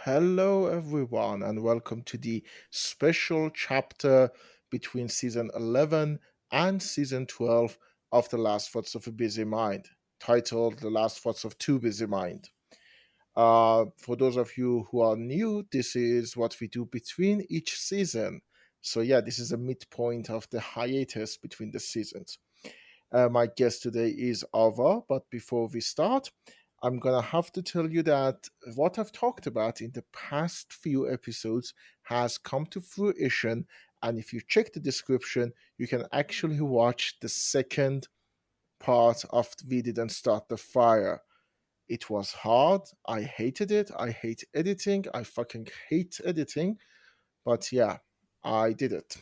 Hello, everyone, and welcome to the special chapter between season 11 and season 12 of The Last Thoughts of a Busy Mind, titled The Last Thoughts of Two Busy Mind. For those of you who are new, this is what we do between each season. So, yeah, this is a midpoint of the hiatus between the seasons. My guest today is Ava, but before we start, I'm gonna have to tell you that what I've talked about in the past few episodes has come to fruition. And if you check the description, you can actually watch the second part of We Didn't Start the Fire. It was hard. I hated it. I hate editing. I fucking hate editing. But yeah, I did it.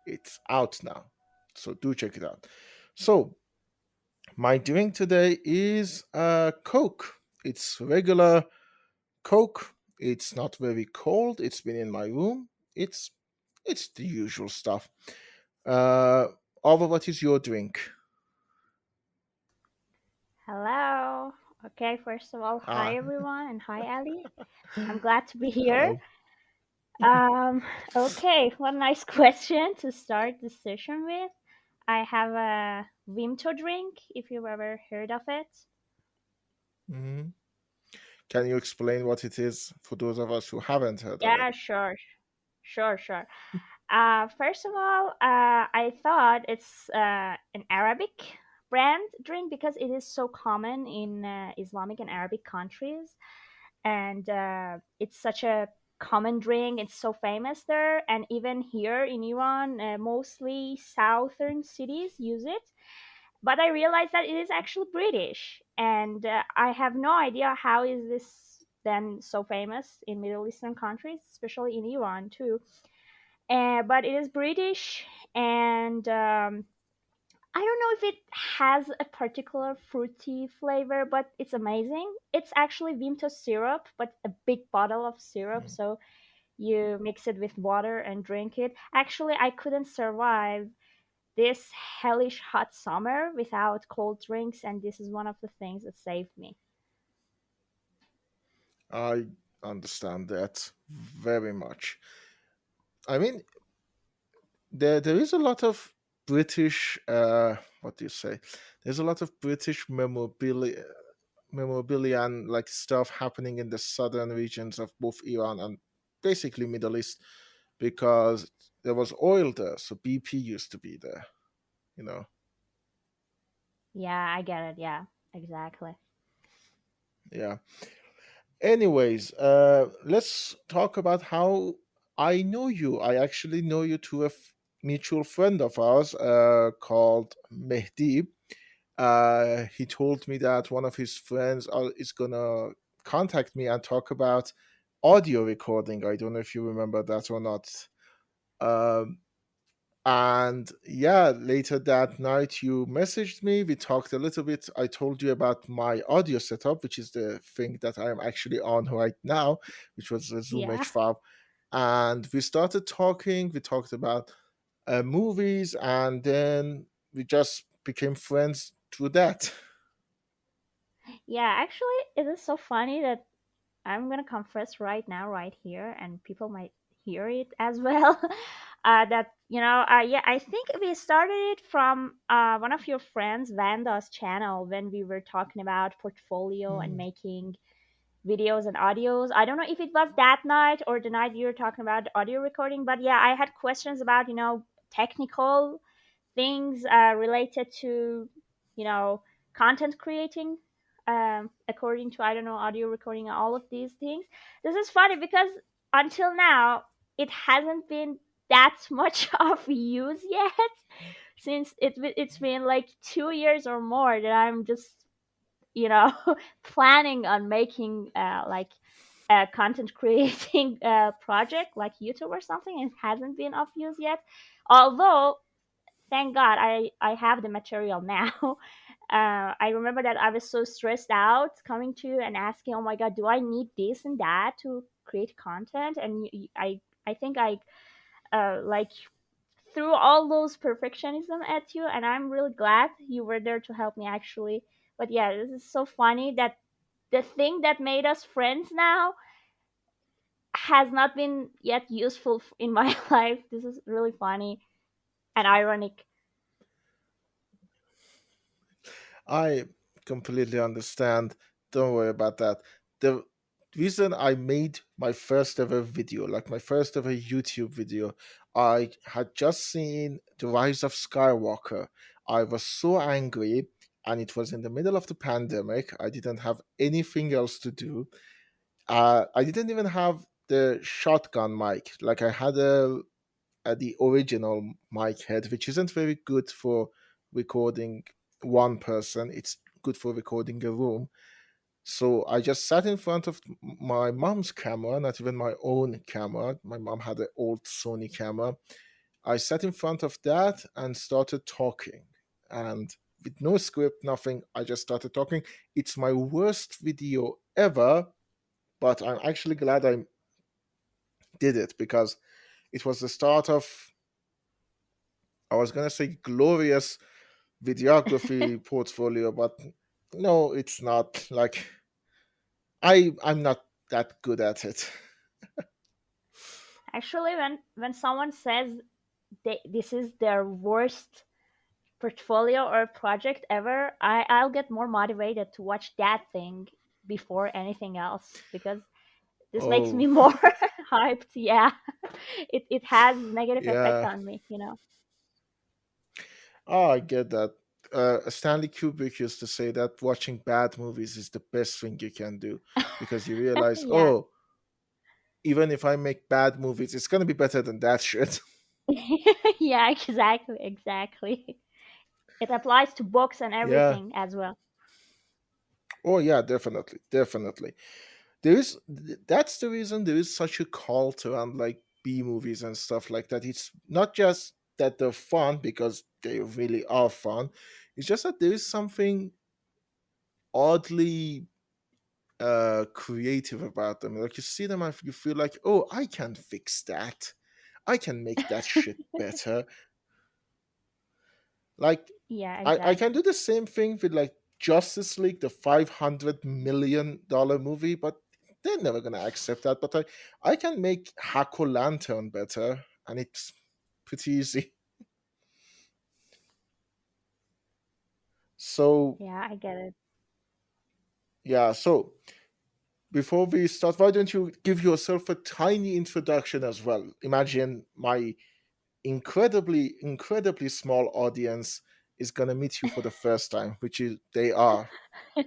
It's out now. So do check it out. So, my drink today is Coke. It's regular Coke. It's not very cold. It's been in my room. It's the usual stuff. Uh, Ava, what is your drink? Hello. Okay, first of all, hi Ah, everyone, and hi Ali. I'm glad to be here. hello. Um, okay, what a nice question to start the session with. I have a Vimto drink, if you've ever heard of it. Mhm. Can you explain what it is for those of us who haven't heard of it? Yeah, sure, sure. First of all, I thought it's an Arabic brand drink because it is so common in Islamic and Arabic countries. And it's such a common drink. It's so famous there, and even here in Iran, mostly southern cities use it. But I realized that it is actually British, and I have no idea how is this then so famous in Middle Eastern countries, especially in Iran too. But it is British, and I don't know if it has a particular fruity flavor, but it's amazing. It's actually Vimto syrup, but a big bottle of syrup. Mm. So you mix it with water and drink it. Actually, I couldn't survive this hellish hot summer without cold drinks, and this is one of the things that saved me. I understand that very much. I mean, there is a lot of British what do you say? There's a lot of British memorabilia and like stuff happening in the southern regions of both Iran and basically Middle East because there was oil there, so BP used to be there, you know. Yeah, I get it. Yeah, exactly. Yeah. Anyways, let's talk about how I know you. I actually know you through a mutual friend of ours called Mehdi. He told me that one of his friends is gonna contact me and talk about audio recording. I don't know if you remember that or not. Um, and yeah, later that night you messaged me. We talked a little bit. I told you about my audio setup, which is the thing that I am actually on right now, which was a Zoom Yeah. H5. And we started talking. We talked about movies, and then we just became friends through that. Yeah, actually, it is so funny that I'm gonna confess right now, right here, and people might hear it as well. That yeah, I think we started it from one of your friends, Vanda's channel, when we were talking about portfolio and Mm. making videos and audios. I don't know if it was that night or the night you were talking about audio recording, but yeah, I had questions about technical things related to you know content creating, according to, I don't know, audio recording and all of these things. This is funny because until now it hasn't been that much of use yet, since it's been like 2 years or more that I'm just you know planning on making like a content creating project like YouTube or something. It hasn't been of use yet, although thank God I have the material now. I remember that I was so stressed out coming to and asking, oh my God, do I need this and that to create content? And I think I like threw all those perfectionism at you, and I'm really glad you were there to help me actually. But yeah, this is so funny that the thing that made us friends now has not been yet useful in my life. This is really funny and ironic. I completely understand. Don't worry about that. The reason I made my first ever video, like my first ever YouTube video, I had just seen The Rise of Skywalker. I was so angry, and it was in the middle of the pandemic. I didn't have anything else to do. I didn't even have the shotgun mic. Like I had the original mic head, which isn't very good for recording one person. It's good for recording a room. So I just sat in front of my mom's camera, not even my own camera. My mom had an old Sony camera. I sat in front of that and started talking. And with no script, nothing, I just started talking. It's my worst video ever, but I'm actually glad I did it because it was the start of, I was going to say, glorious videography portfolio, but no, it's not. Like I'm not that good at it. Actually, when someone says this is their worst portfolio or project ever, I'll get more motivated to watch that thing before anything else, because this makes Oh, me more hyped. Yeah, it has negative effect yeah. on me. Oh, I get that. Stanley Kubrick used to say that watching bad movies is the best thing you can do because you realize, Yeah. oh, even if I make bad movies, it's gonna be better than that shit. Yeah, exactly. It applies to books and Yeah. everything as well. Oh, yeah. Definitely, definitely. That's the reason there is such a cult around like B movies and stuff like that. It's not just that they're fun because they really are fun. It's just that there is something oddly creative about them. Like you see them and you feel like, oh, I can fix that. I can make that shit better. Like Yeah, I can do exactly. the same thing with like Justice League, the $500 million movie, but they're never gonna accept that. But I can make Hako Lantern better, and it's pretty easy. So Yeah, I get it. yeah, so before we start, why don't you give yourself a tiny introduction as well? Imagine my incredibly small audience is gonna meet you for the first time, which is they are.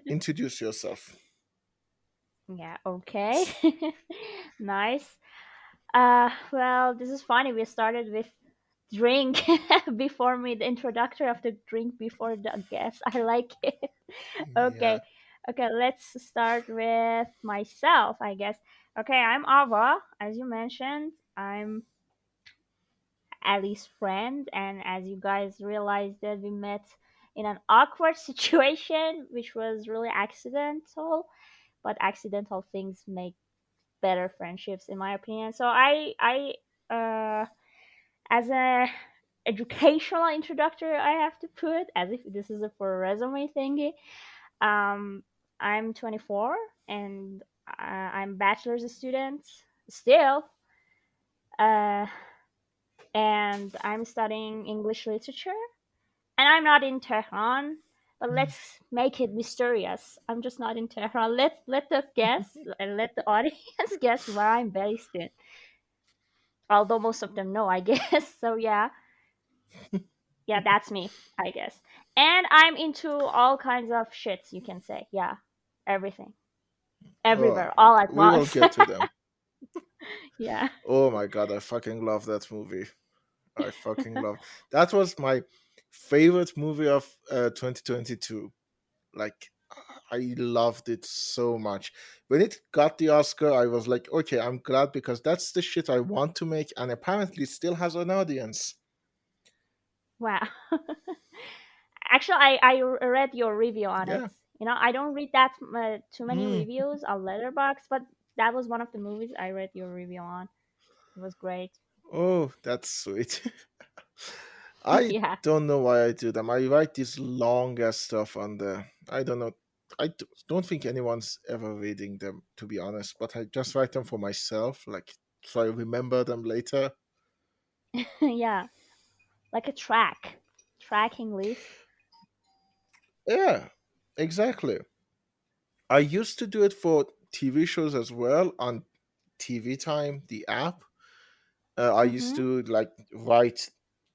Introduce yourself. Yeah, okay. Nice. Well, this is funny. We started with drink before me, the introductory of the drink before the guest. I like it. Yeah. Okay. Okay, let's start with myself, I guess. Okay, I'm Ava, as you mentioned. I'm Ali's friend, and as you guys realized that we met in an awkward situation, which was really accidental, but accidental things make better friendships, in my opinion. So as a educational introductory, I have to put, as if this is a for a resume thingy. Um, I'm 24 and I'm bachelor's student still, uh, and I'm studying English literature. And I'm not in Tehran, but let's make it mysterious. I'm just not in Tehran. Let the guess and let the audience guess where I'm based in. Although most of them know, I guess. So yeah, that's me, I guess. And I'm into all kinds of shits, you can say. Yeah, everything, Oh, everywhere, all at we will once. get to them. Yeah. Oh my god, I fucking love that movie. I fucking love. That was my favorite movie of 2022. Like I loved it so much. When it got the Oscar, I was like, okay, I'm glad because that's the shit I want to make, and apparently still has an audience. Wow. Actually, I read your review on it. Yeah. I don't read that too many Mm. reviews on Letterboxd, but that was one of the movies I read your review on. It was great. Oh, that's sweet. I Yeah. don't know why I do them. I write this long ass stuff on the. I don't know. don't think anyone's ever reading them, to be honest. But I just write them for myself, like so I remember them later. Yeah, like a tracking list. Yeah, exactly. I used to do it for TV shows as well on TV Time, the app. I used Mm-hmm. to like write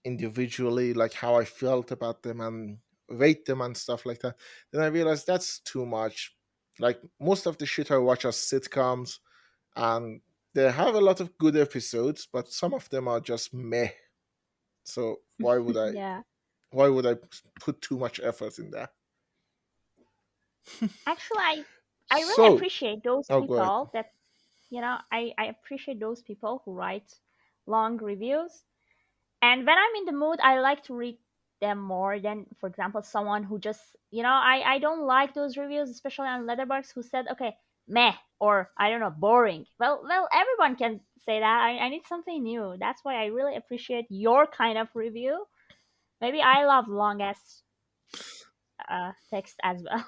individually, like how I felt about them and rate them and stuff like that. Then I realized that's too much. Like most of the shit I watch are sitcoms, and they have a lot of good episodes, but some of them are just meh. So Yeah. why would I put too much effort in that? Actually, I really So, appreciate those oh, go ahead. people that, I appreciate those people who write long reviews. And when I'm in the mood, I like to read them more than, for example, someone who just, I don't like those reviews, especially on Letterboxd, who said, okay, meh, or I don't know, boring. Well, everyone can say that. I need something new. That's why I really appreciate your kind of review. Maybe I love long ass text as well.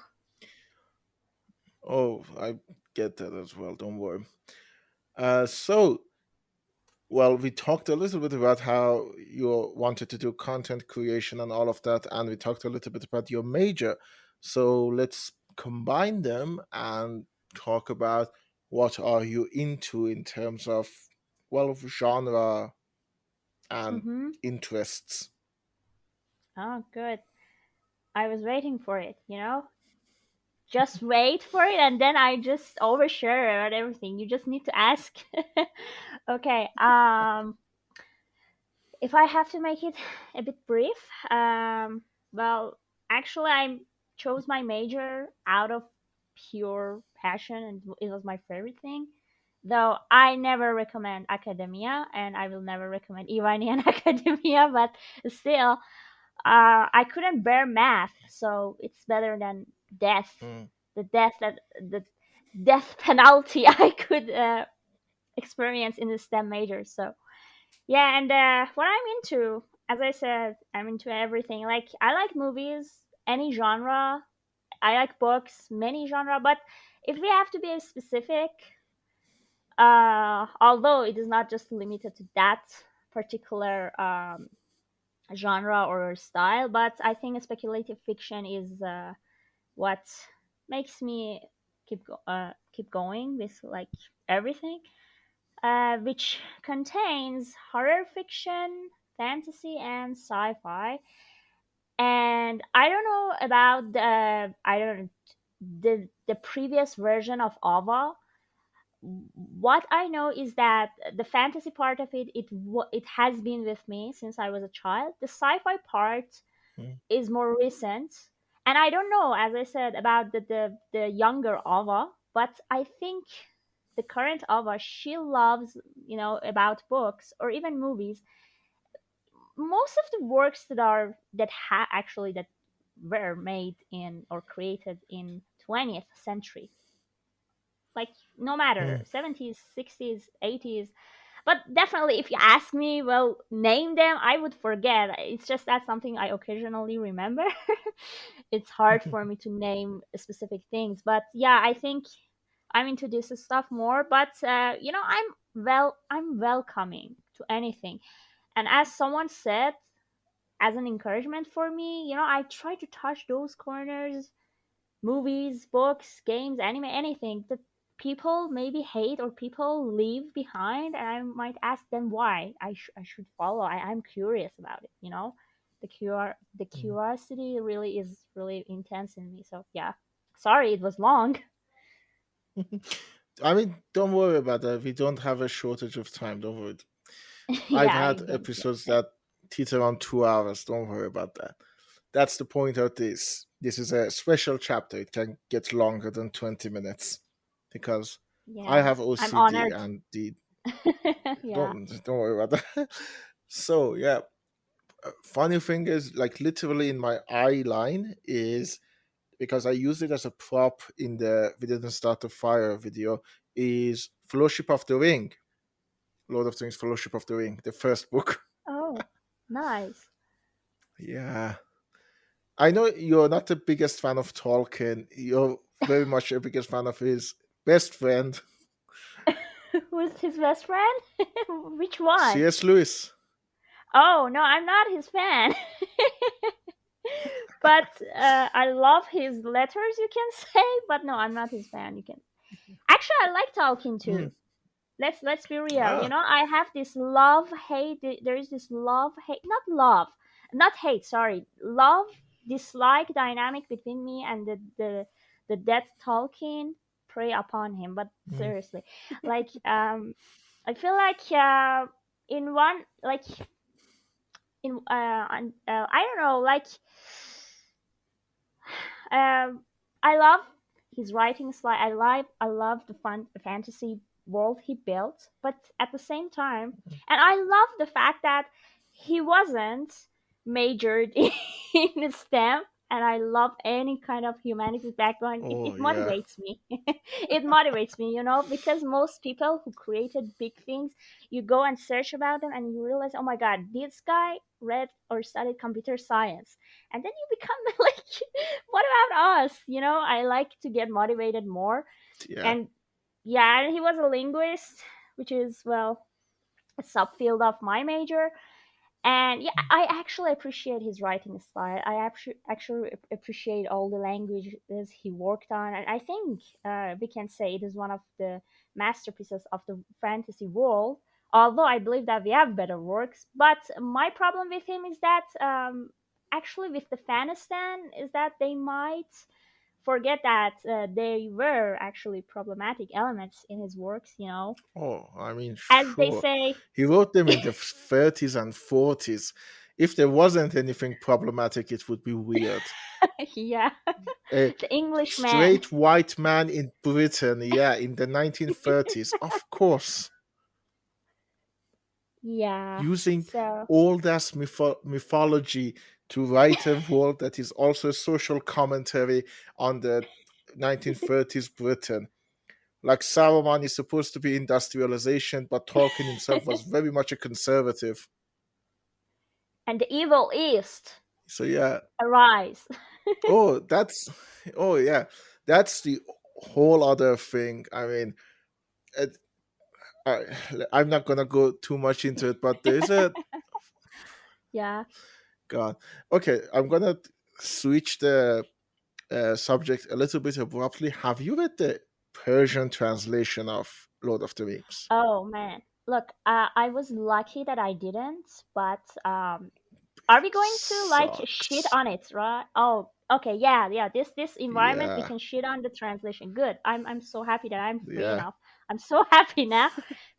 Oh, I get that as well. Don't worry. So, well, we talked a little bit about how you wanted to do content creation and all of that, and we talked a little bit about your major. So let's combine them and talk about what are you into in terms of, well, genre and Mm-hmm. interests. Oh, good. I was waiting for it. Just wait for it, and then I just overshare about everything. You just need to ask. Okay. If I have to make it a bit brief, well, actually, I chose my major out of pure passion, and it was my favorite thing. Though I never recommend academia, and I will never recommend Iranian academia, but still, I couldn't bear math, so it's better than death. Mm. The death penalty I could experience in the STEM major. So yeah, and what I'm into, as I said, I'm into everything. Like I like movies, any genre. I like books, many genre. But if we have to be specific, although it is not just limited to that particular genre or style, but I think speculative fiction is what makes me keep going with like everything, which contains horror fiction, fantasy, and sci-fi. And I don't know about the previous version of Ava. What I know is that the fantasy part of it has been with me since I was a child. The sci-fi part Mm. is more recent, and I don't know, as I said, about the younger Ava, but I think the current Ava, she loves, about books or even movies. Most of the works that were made in or created in 20th century, like no matter Mm. 70s, 60s, 80s. But definitely, if you ask me, well, name them, I would forget. It's just that's something I occasionally remember. It's hard for me to name specific things, but yeah, I think I'm into this stuff more. But I'm welcoming to anything. And as someone said, as an encouragement for me, I try to touch those corners, movies, books, games, anime, anything that people maybe hate or people leave behind, and I might ask them why I should follow. I'm curious about it. The Mm. curiosity really is really intense in me. So yeah, sorry it was long. I mean, don't worry about that. We don't have a shortage of time. Don't worry. I've Yeah, I had don't get episodes that. that teeter on 2 hours. Don't worry about that. That's the point of this. This is a special chapter. It can get longer than 20 minutes because I Yeah, have I'm OCD honored. and the Yeah. don't worry about that. So yeah, funny thing is like literally in my eye line is because I used it as a prop in the We Didn't Start the Fire video is Fellowship of the Ring. Lord of the Rings Fellowship of the Ring, the first book. Oh, nice. Yeah. I know you're not the biggest fan of Tolkien. You're very much a biggest fan of his best friend, Who's his best friend? Which one? C.S. Lewis. Oh no, I'm not his fan. But I love his letters, you can say. But no, I'm not his fan. You can actually, I like Tolkien Hmm. too. Let's be real. Ah. I have this love hate. There is this love hate, not love, not hate. Sorry, love dislike dynamic between me and the dead Tolkien. Prey upon him, but Hmm. seriously, like I feel like in one like in I don't know, like I love his writing style. I love the fantasy world he built, but at the same time, and I love the fact that he wasn't majored in STEM. And I love any kind of humanities background. It Oh yeah. motivates me. It motivates me, because most people who created big things, you go and search about them and you realize, oh my God, this guy read or studied computer science. And then you become like, what about us? I like to get motivated more. Yeah. And yeah, and he was a linguist, which is, well, a subfield of my major. And yeah, I actually appreciate his writing style. I actually appreciate all the languages he worked on. And I think we can say it is one of the masterpieces of the fantasy world. Although I believe that we have better works. But my problem with him is that, actually, with the Fanistan, is that they might forget that there were actually problematic elements in his works. Oh, I mean, As they sure. say, He wrote them in the 30s and 40s. If there wasn't anything problematic, it would be weird. yeah, A the Englishman. straight white man in Britain, yeah, in the 1930s, of course, Yeah. using So, old ass mythology to write a world that is also a social commentary on the 1930s Britain. Like Saruman is supposed to be industrialization, but Tolkien himself was very much a conservative. and the evil East So yeah. arise. Oh, that's oh yeah, that's the whole other thing. I mean, it, I, I'm not gonna go too much into it, but there's a Yeah. God. Okay, I'm gonna switch the subject a little bit abruptly. Have you read the Persian translation of Lord of the Rings? Oh man. Look, I was lucky that I didn't, but are we going to like shit Sucks. on it, right? Oh, okay, yeah, yeah. This environment we Yeah, can shit on the translation. Good. I'm so happy that I'm free yeah. enough. I'm so happy now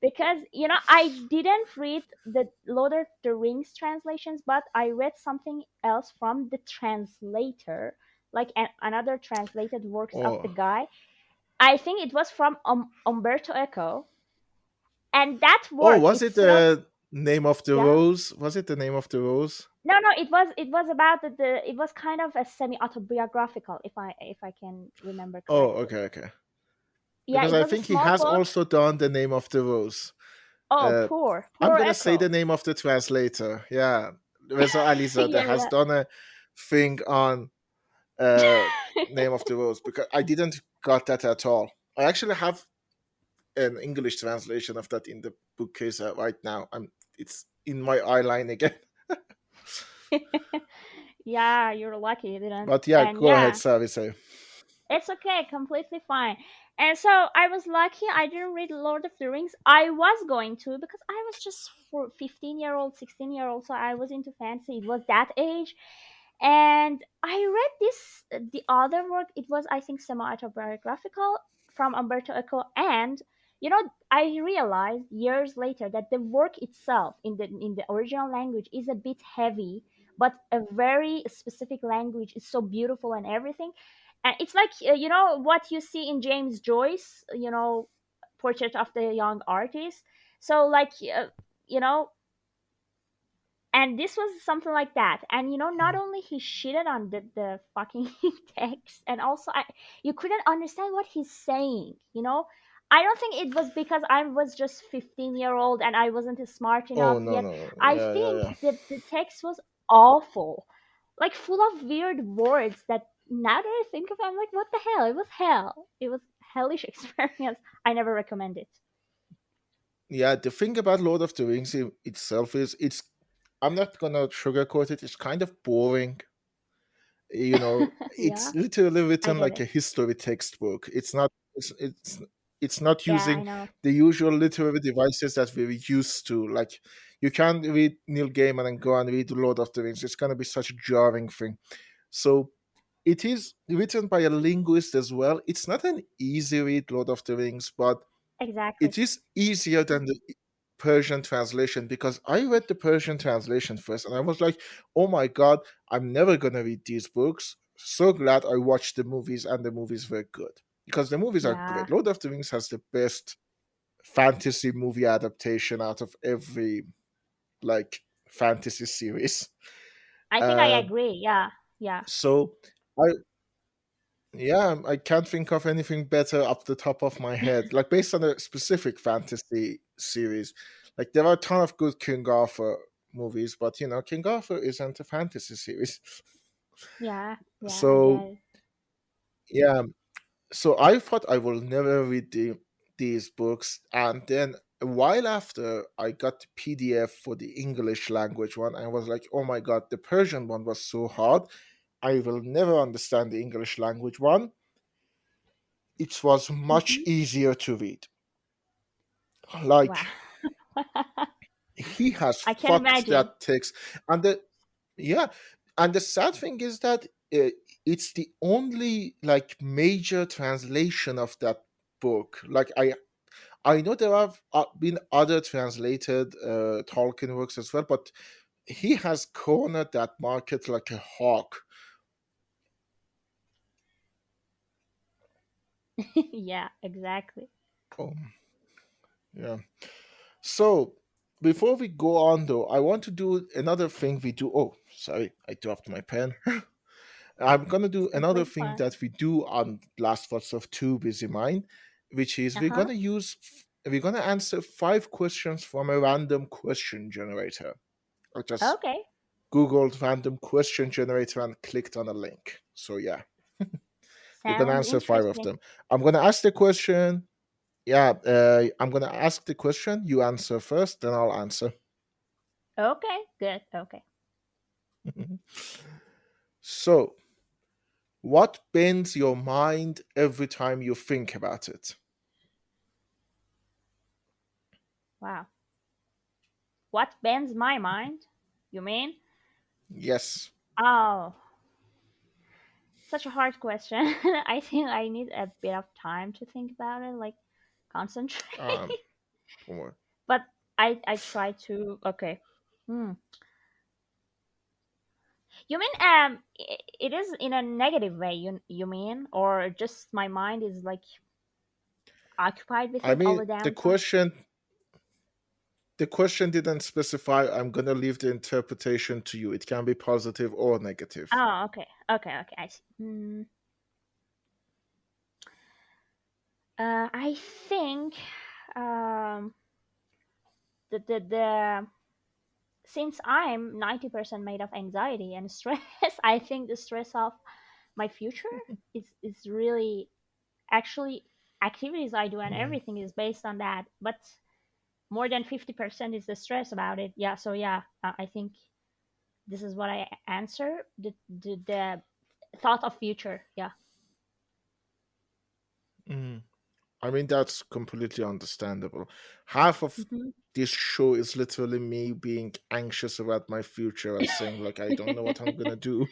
because I didn't read the Lord of the Rings translations, but I read something else from the translator, like another translated works of the Oh, guy. I think it was from Umberto Eco, and that oh, work was it itself, the name of the yeah. rose? Was it the name of the rose? No, it was about it was kind of a semi autobiographical, if I can remember Oh, correctly. okay, okay. Yeah, Because it I was a think he small has book. also done the name of the rose. Oh, Uh, I'm poor gonna say the Echo. name of the translator. Yeah, Reza Alizadeh Yeah, has yeah. done a thing on uh, name of the rose because I didn't got that at all. I actually have an English translation of that in the bookcase right now. It's in my eyeline again. Yeah, you're lucky you didn't. But yeah, And go ahead, yeah, sorry, sorry. it's okay, completely fine. And so I was lucky I didn't read Lord of the Rings. I was going to because I was just for 15-year-old, 16-year-old, so I was into fantasy. It was that age. And I read this the other work. It was, I think, semi-autobiographical from Umberto Eco. And I realized years later that the work itself in the original language is a bit heavy, but a very specific language is so beautiful and everything. And it's like, what you see in James Joyce, Portrait of the Young Artist. So like, you know and this was something like that. And not only he shitted on the fucking text, and also you couldn't understand what he's saying. I don't think it was because I was just 15-year-old and I wasn't smart Oh enough no yet. no, I yeah yeah think yeah. the text was awful. like full of weird words that now that I think of it, I'm like, what the hell? It was hell. It was hellish experience. I never recommend it. Yeah, the thing about Lord of the Rings itself is it's. I'm not gonna sugarcoat it. It's kind of boring. Yeah, It's literally I written get like it. a history textbook. It's not Yeah, using I know. the usual literary devices that we're used to. Like, you can't read Neil Gaiman and go and read Lord of the Rings. It's gonna be such a jarring thing. So it is written by a linguist as well. It's not an easy read, Lord of the Rings, but Exactly. it is easier than the Persian translation, because I read the Persian translation first and I was like, oh my god, I'm never gonna read these books. So glad I watched the movies, and the movies were good. Because the movies are Yeah, great. Lord of the Rings has the best fantasy movie adaptation out of every like fantasy series. I think I Uh, agree. Yeah, yeah, so I Yeah, I can't think of anything better up the top of my head. Like, based on a specific fantasy series, like there are a ton of good King Arthur movies, but King Arthur isn't a fantasy series. yeah, yeah. I get So it. yeah, so I thought I will never read these books, and then a while after, I got the PDF for the English language one. I was like, oh my god, the Persian one was so hard. I will never understand the English language one. It was much Hmm. easier to read. Wow. Like, he has I can fucked imagine. that text, and yeah, and the sad thing is that it's the only like major translation of that book. Like, I know there have been other translated Tolkien works as well, but he has cornered that market like a hawk. Yeah, exactly. Oh, yeah. So before we go on, though, I want to do another thing we do. Oh, sorry, I dropped my pen. I'm gonna It's do another completely thing fine. that we do on Last Thoughts of Two Busy Mind, which is Uh huh. we're gonna answer 5 questions from a random question generator. I just Okay. googled random question generator and clicked on a link. So yeah, we're gonna Sounds answer 5 of interesting. them. I'm gonna ask the question. Yeah, I'm gonna ask the question. You answer first, then I'll answer. Okay, good. Okay. So, what bends your mind every time you think about it? Wow. What bends my mind? You mean? Yes. Oh, such a hard question. I think I need a bit of time to think about it, like concentrate. Um. Or- But I try to. Okay. Hmm. You mean it is in a negative way? You mean, or just my mind is like occupied with I it all mean, the the damn time? question didn't specify. I'm gonna leave the interpretation to you. It can be positive or negative. Oh, okay, okay, okay. I see. I think um, the since I'm 90% made of anxiety and stress, I think the stress of my future is really actually activities I do and Mm, everything is based on that. But more than 50% is the stress about it. Yeah, so yeah, I think this is what I answer the thought of future. Yeah. mm. I mean, that's completely understandable. Half of Hmm. this show is literally me being anxious about my future and saying, like, I don't know what I'm gonna do.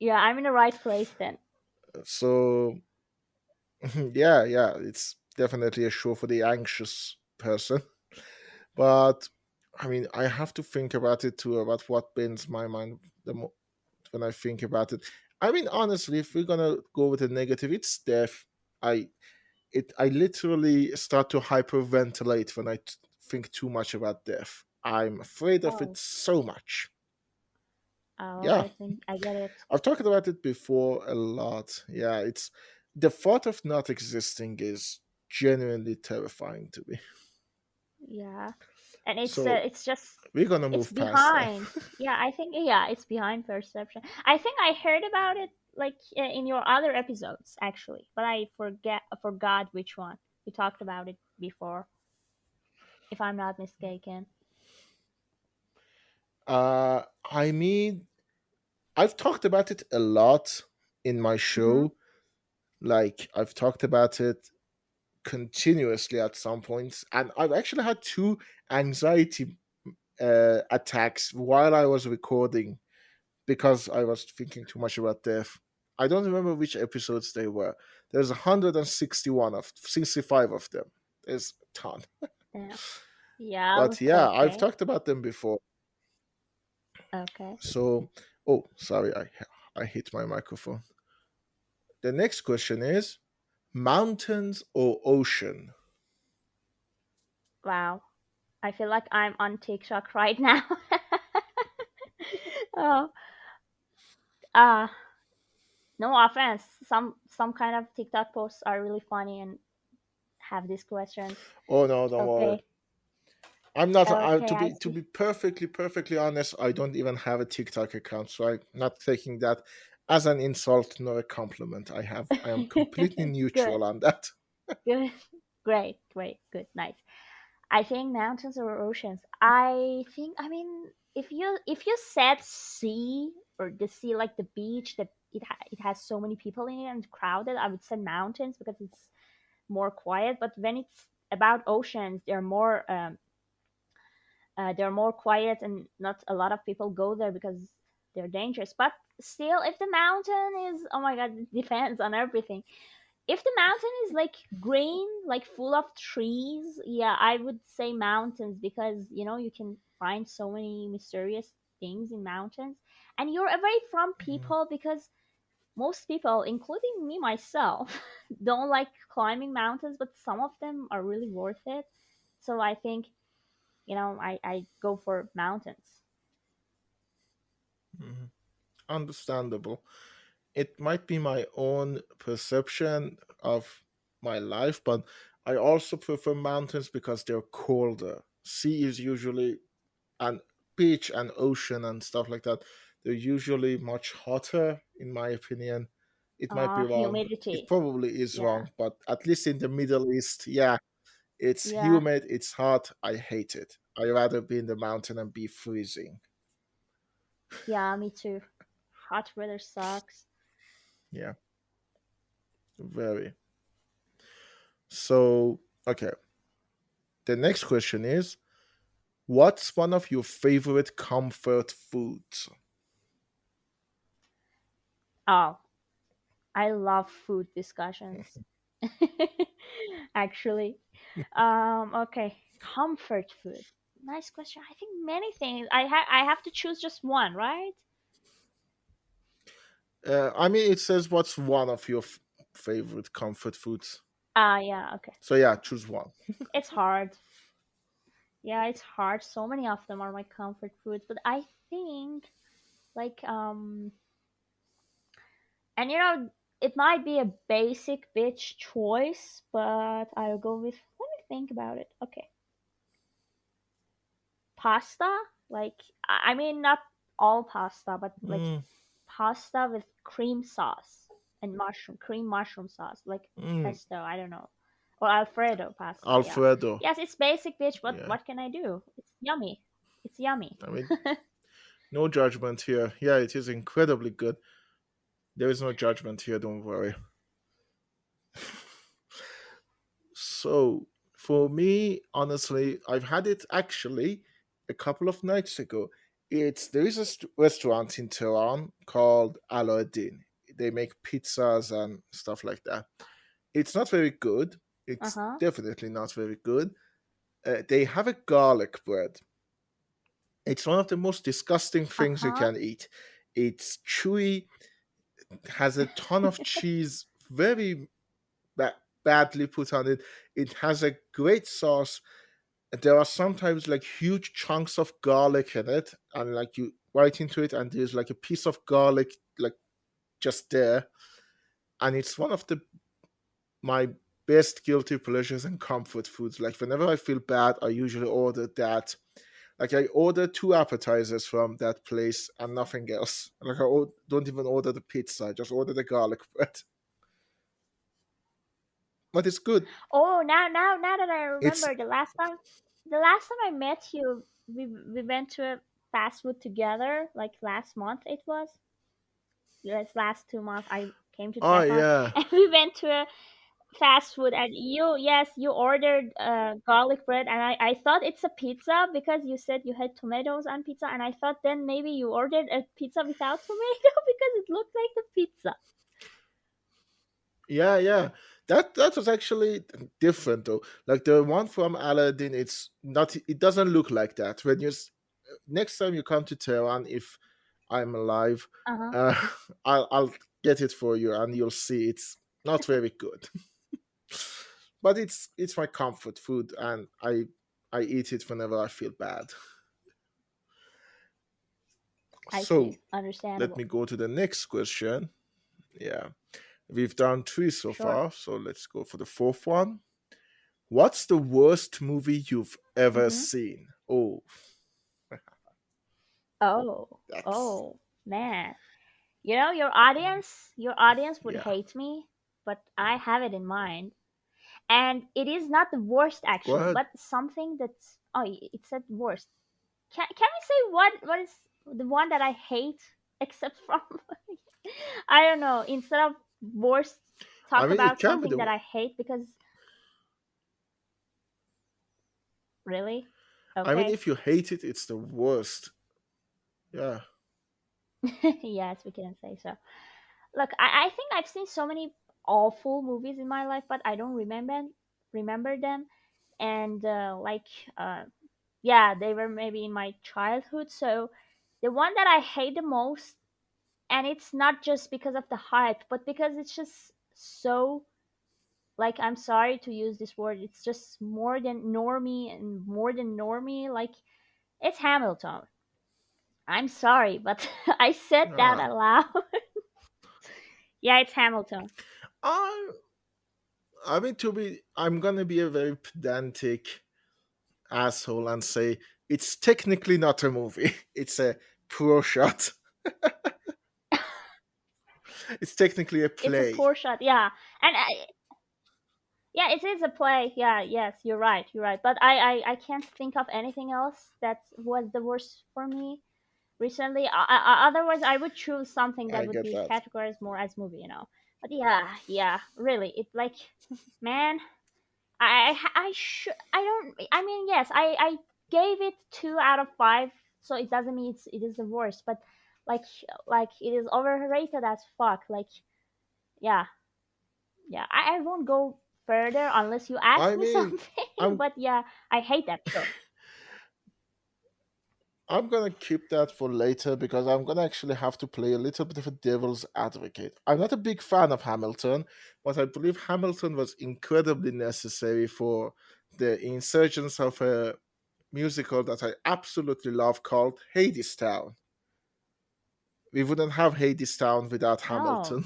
Yeah, I'm in the right place then. So, yeah, yeah, it's definitely a show for the anxious person. But I mean, I have to think about it too, about what bends my mind when I think about it. I mean, honestly, if we're gonna go with a negative, it's death. I I literally start to hyperventilate when think too much about death. I'm afraid of it Oh, so much. oh, Yeah, I think I get it. I've talked about it before a lot. Yeah, it's the thought of not existing is genuinely terrifying to me. Yeah. and So it's just we're gonna it's move past that. behind. Yeah, I think yeah, it's behind perception. I think I heard about it like in your other episodes actually, but I forgot which one. We talked about it before, if I'm not mistaken. I mean, I've talked about it a lot in my Mm-hmm. show. Like I've talked about it continuously at some points, and I've actually had two anxiety attacks while I was recording because I was thinking too much about death. I don't remember which episodes they were. There's 161 of 65 of them. There's a ton. Yeah. Yeah. But yeah, I've Okay. talked about them before. Okay. So, oh, sorry, I hit my microphone. The next question is mountains or ocean? Wow. I feel like I'm on TikTok right now. Oh, uh, no offense. Some kind of TikTok posts are really funny and have these questions. Oh no, don't worry. Okay. I'm not. Okay, To I be see. perfectly honest, I don't even have a TikTok account, so I'm not taking that as an insult nor a compliment. I am completely Good. neutral on that. Good. Great. Great. Good. Nice. I think mountains or oceans. I think. I mean, if you said sea or the sea like the beach that it has so many people in it and crowded, I would say mountains because it's more quiet. But when it's about oceans, they're more quiet and not a lot of people go there because they're dangerous. But still, if the mountain is, oh my god, it depends on everything. If the mountain is like green, like full of trees, yeah, I would say mountains because you can find so many mysterious things in mountains, and you're away from Mhm, people because most people, including me myself, don't like climbing mountains, but some of them are really worth it. So I think I go for mountains. mhm. Understandable. It might be my own perception of my life, but I also prefer mountains because they're colder. Sea is usually and beach and ocean and stuff like that, they're usually much hotter, in my opinion. It might be wrong. It Humidity. probably is Yeah. wrong, but at least in the Middle East, yeah, it's Yeah. humid, it's hot. I hate it. I rather be in the mountain and be freezing. Yeah, me too. Hot weather sucks. Yeah, very. So, okay. The next question is what's one of your favorite comfort foods? Oh, I love food discussions. Actually. Okay. Comfort food. Nice question. I think many things. I have to choose just one, right? I mean, it says what's one of your favorite comfort foods? Ah, yeah, okay. So yeah, choose one. It's hard. Yeah, it's hard. So many of them are my comfort foods, but I think like and it might be a basic bitch choice, but I'll go with let me think about it. Okay. Pasta, like I mean not all pasta, but like Mm, pasta with cream sauce and cream mushroom sauce, like mm, pesto, I don't know. Or Alfredo pasta, yeah. Alfredo. Yes, it's basic bitch, but Yeah. what can I do? It's yummy. It's yummy. I mean, no judgment here. Yeah, it is incredibly good. There is no judgment here, don't worry. So, for me, honestly, I've had it actually a couple of nights ago. There is a restaurant in Tehran called Aladdin. They make pizzas and stuff like that. It's not very good. It's Uh-huh. definitely not very good. They have a garlic bread. It's one of the most disgusting things you Uh-huh. can eat. It's chewy, has a ton of cheese, very badly put on it. It has a great sauce. There are sometimes like huge chunks of garlic in it, and like you bite into it, and there's like a piece of garlic like just there. And it's one of the my best guilty pleasures and comfort foods. Like whenever I feel bad, I usually order that. Like I order two appetizers from that place and nothing else. Like don't even order the pizza. I just order the garlic bread. But it's good. Oh, now that I It's remember, the last time I met you, we went to a fast food together. Like last month, it was. Yes, last 2 months I came to oh Tehran, yeah. and we went to a fast food, and you ordered garlic bread, and I thought it's a pizza because you said you had tomatoes on pizza, and I thought then maybe you ordered a pizza without tomato because it looked like the pizza. Yeah, yeah. That was actually different though. Like the one from Aladdin, it's not. It doesn't look like that. When next time you come to Tehran, if I'm alive, Uh-huh. uh, I'll get it for you, and you'll see it's not very good. But it's my comfort food, and I eat it whenever I feel bad. I So see. let Understandable. me go to the next question. Yeah, we've done three so Sure. far, so let's go for the fourth one. What's the worst movie you've ever Mm-hmm. seen? Oh, Oh, that's oh, man. Your audience would yeah. hate me, but I have it in mind. And it is not the worst Go actually, ahead. but something that's it said worst. Can we say what is the one that I hate except from I don't know, instead of worst, I talk mean, it about can be something the. that I hate because really? I mean, Okay. if you hate it, it's the worst. Yeah, Yes, we can say so. Look, I think I've seen so many awful movies in my life, but I don't remember them. And uh, yeah, they were maybe in my childhood. So the one that I hate the most, and it's not just because of the hype, but because it's just so, like, I'm sorry to use this word, it's just more than normie and more than normie. Like, it's Hamilton. I'm sorry, but I said that ah, aloud. Yeah, it's Hamilton. I. I mean, I'm gonna be a very pedantic asshole and say it's technically not a movie. It's a pro shot. It's technically a It's a play. poor shot, yeah. And yeah, it is a play. Yeah, yes, you're right. You're right. But I can't think of anything else that was the worst for me recently. Otherwise, I would choose something that I would get be that. categorized more as movie. But yeah, really, it like, man, I should I don't I mean yes, I gave it 2 out of 5, so it doesn't mean it is the worst, but like like it is overrated as fuck. Like, yeah, yeah, I won't go further unless you ask I me mean, something. I'm But yeah, I hate that show. I'm gonna keep that for later because I'm gonna actually have to play a little bit of a devil's advocate. I'm not a big fan of Hamilton, but I believe Hamilton was incredibly necessary for the insurgence of a musical that I absolutely love called Hadestown. We wouldn't have Hadestown without Oh, Hamilton.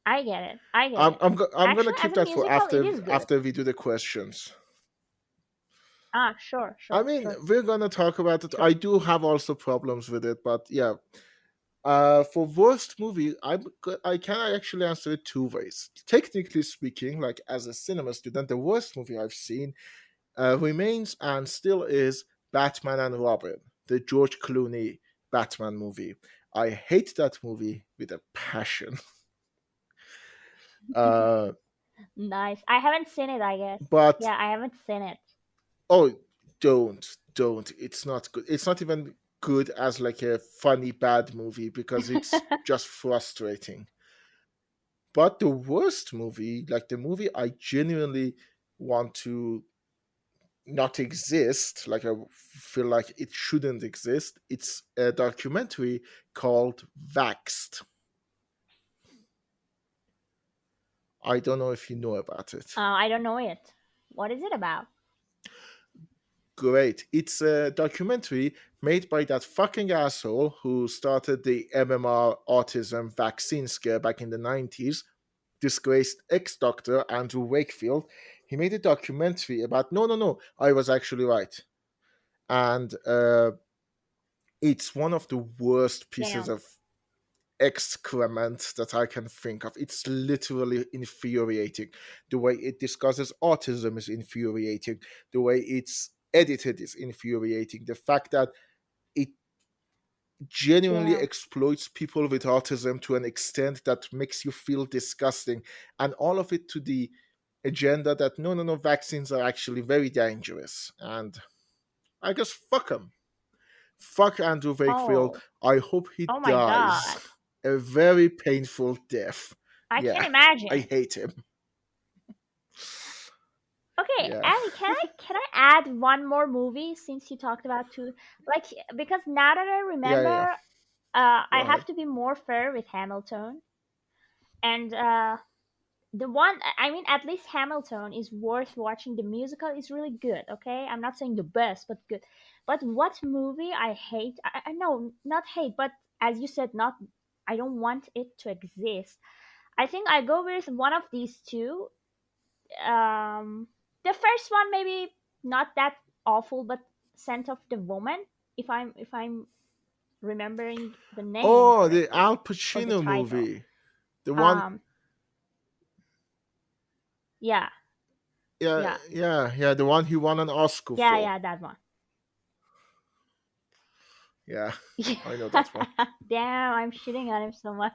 I get it. I get it. I'm gonna Actually, as keep a that for musical, it is good. after we do the questions. Ah, sure, I sure, mean, sure, we're gonna talk about it. I sure. do have also problems with it, but yeah. For worst movie, I can actually answer it two ways. Technically speaking, like as a cinema student, the worst movie I've seen remains and still is Batman and Robin, the George Clooney Batman movie. I hate that movie with a passion. Uh, Nice. I haven't seen it, I guess. but Yeah, I haven't seen it. oh, don't. It's not good. It's not even good as like a funny bad movie because it's just frustrating. But the worst movie, like the movie I genuinely want to not exist, like I feel like it shouldn't exist, it's a documentary called Vaxxed. I don't know if you know about it. I don't know it. What is it about? Great. It's a documentary made by that fucking asshole who started the MMR autism vaccine scare back in the 90s. disgraced ex-doctor Andrew Wakefield, he made a documentary about no, no, no, I was actually right, and it's one of the worst pieces Damn. of excrement that I can think of. It's literally infuriating. The way it discusses autism is infuriating. The way it's edited is infuriating. The fact that it genuinely Damn. exploits people with autism to an extent that makes you feel disgusting, and all of it to the agenda that no, no, no, vaccines are actually very dangerous. And I guess fuck him. Fuck Andrew Wakefield. Oh. I hope he Oh my dies god. a very painful death. I can't Yeah, I imagine. hate him. Okay, Yeah, Ali, can I add one more movie since you talked about two? Like, because now that I yeah, yeah, yeah. remember, Go I have ahead. to be more fair with Hamilton. And the one, I mean, at least Hamilton is worth watching. The musical is really good. Okay, I'm not saying the best, but good. But what movie I hate? I know, not hate, but as you said, not. I don't want it to exist. I think I go with one of these two. Um, the first one maybe not that awful, but Scent of the Woman. If I'm remembering the name Oh, the correctly Al or the Pacino title. movie. The one, Um, yeah, yeah, yeah, yeah, yeah, the one he won an Oscar yeah, for. yeah, that one. Yeah, Yeah. I know that one. Damn, I'm shitting on him so much.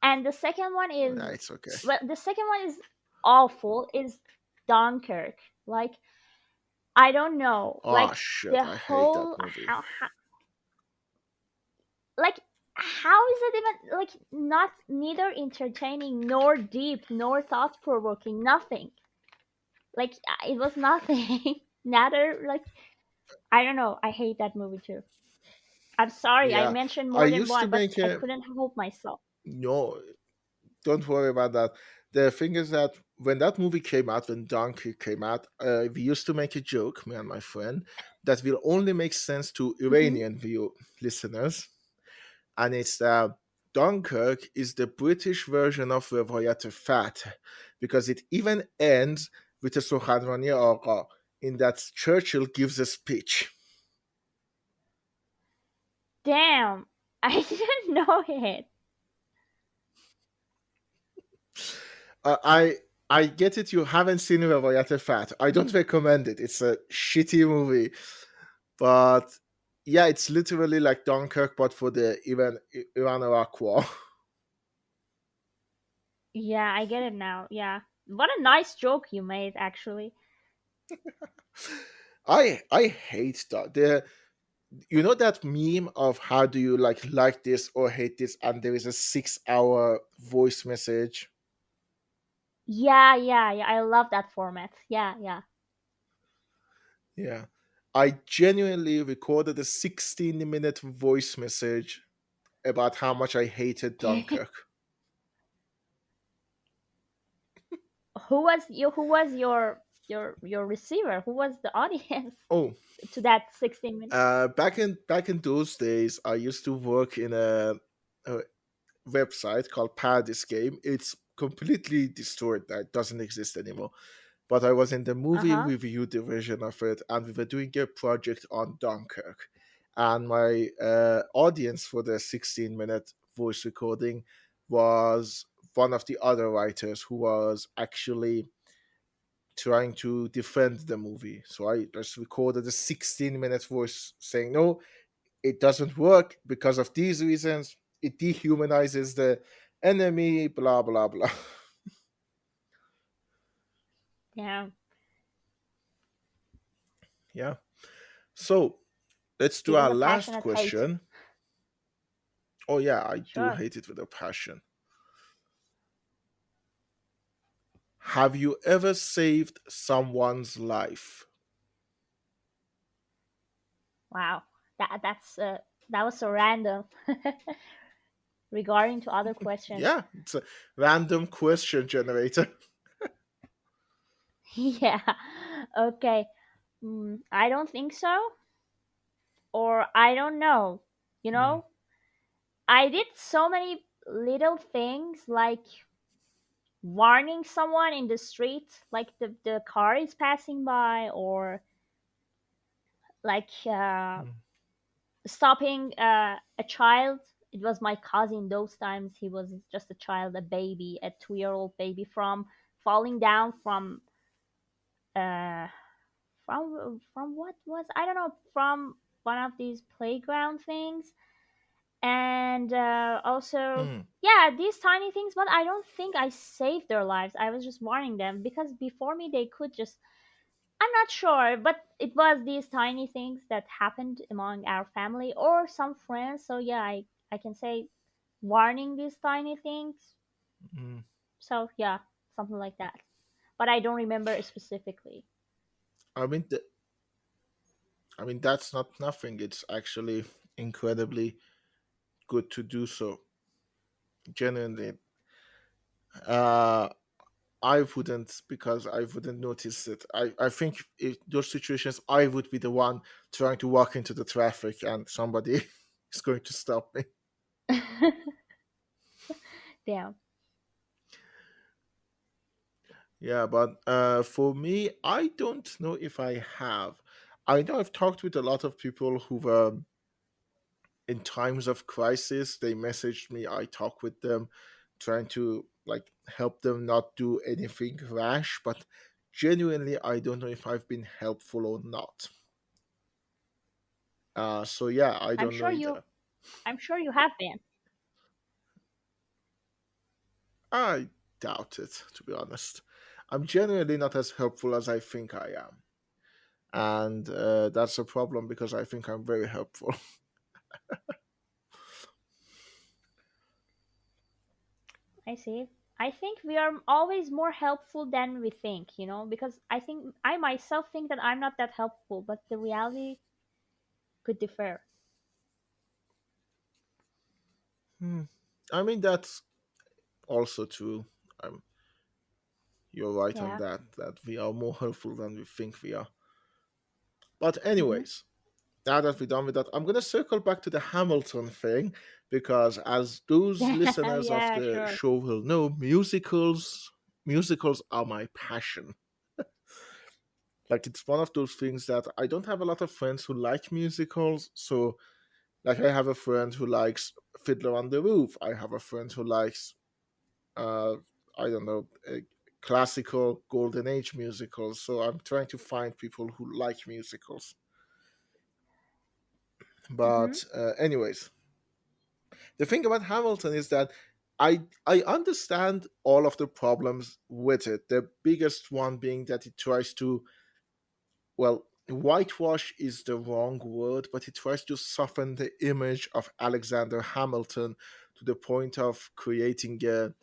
And the second one Nah, is, it's okay. well, the second one is awful. Is Dunkirk. Like, I don't know. Oh Like shit, the I hate that whole movie. how like how is it even like not neither entertaining nor deep nor thought provoking? Nothing. Like it was nothing. Neither like I don't know. I hate that movie too. I'm sorry. I Yeah, mentioned I more than used to one, but make I a couldn't help myself. no. Don't worry about that. The thing is that when that movie came out, when Donkey came out, we used to make a joke, me and my friend, that will only make sense to Hmm. Iranian view listeners, and it's Dunkirk is the British version of Revoyat Fat, because it even ends with a Sokhanrani Agha, in that Churchill gives a speech. Damn, I didn't know it. I get it. You haven't seen Revoyat Fat. I don't recommend it. It's a shitty movie, but yeah, it's literally like Dunkirk, but for the Iran Iraq War. Yeah, I get it now. Yeah, what a nice joke you made, actually. I hate that. You know that meme of how do you like this or hate this, and there is a 6 hour voice message. Yeah, yeah, yeah. I love that format. Yeah, yeah. Yeah, I genuinely recorded a 16-minute voice message about how much I hated Dunkirk. Who was your receiver? Who was the audience Oh, to that 16 minutes? back in those days, I used to work in a website called Paradise Game. It's completely destroyed now; it doesn't exist anymore. But I was in the movie Uh-huh. review division of it, and we were doing a project on Dunkirk. And my audience for the 16-minute voice recording was one of the other writers who was actually trying to defend the movie. So I just recorded a 16-minute voice saying, no, it doesn't work because of these reasons. It dehumanizes the enemy, blah, blah, blah. Yeah. Yeah. So let's do It was our a last passionate hate. question. Oh, yeah, I do Sure. hate it with a passion. Have you ever saved someone's life? Wow. That was so random. Regarding to other questions. Yeah, it's a random question generator. Yeah. Okay. I don't think so, or I don't know. You know, I did so many little things like warning someone in the street, like the car is passing by, or like Mm. stopping a child. It was my cousin those times. He was just a child, a baby, a 2-year-old baby, from falling down uh from what was, I don't know, from one of these playground things. And also, Mm. yeah, these tiny things, but I don't think I saved their lives. I was just warning them because before me they could just, I'm not sure, but it was these tiny things that happened among our family or some friends. So yeah, I can say warning these tiny things. Mm. So yeah, something like that. But I don't remember specifically. I mean, that's not nothing. It's actually incredibly good to do so. Genuinely, uh, I wouldn't, because I wouldn't notice it. I think in those situations, I would be the one trying to walk into the traffic, and somebody is going to stop me. Damn. Yeah, but for me, I don't know if I have. I know I've talked with a lot of people who were in times of crisis. They messaged me. I talk with them, trying to like help them not do anything rash. But genuinely, I don't know if I've been helpful or not. So yeah, I I'm don't know sure you either. I'm sure you have been. I doubt it, to be honest. I'm genuinely not as helpful as I think I am. And that's a problem because I think I'm very helpful. I see. I think we are always more helpful than we think, because I think I myself think that I'm not that helpful, but the reality could differ. Hmm. I mean, that's also true. Um, you're right on Yeah. that we are more helpful than we think we are. But, Hmm. anyways, now that we're done with that, I'm going to circle back to the Hamilton thing because, as those Yeah, listeners of yeah, the sure. show will know, musicals are my passion. Like, it's one of those things that I don't have a lot of friends who like musicals. So, like, I have a friend who likes Fiddler on the Roof. I have a friend who likes, uh, I don't know, classical golden age musicals. So I'm trying to find people who like musicals. Hmm. But anyways, the thing about Hamilton is that I understand all of the problems with it. The biggest one being that it tries to, well, whitewash is the wrong word, but it tries to soften the image of Alexander Hamilton to the point of creating a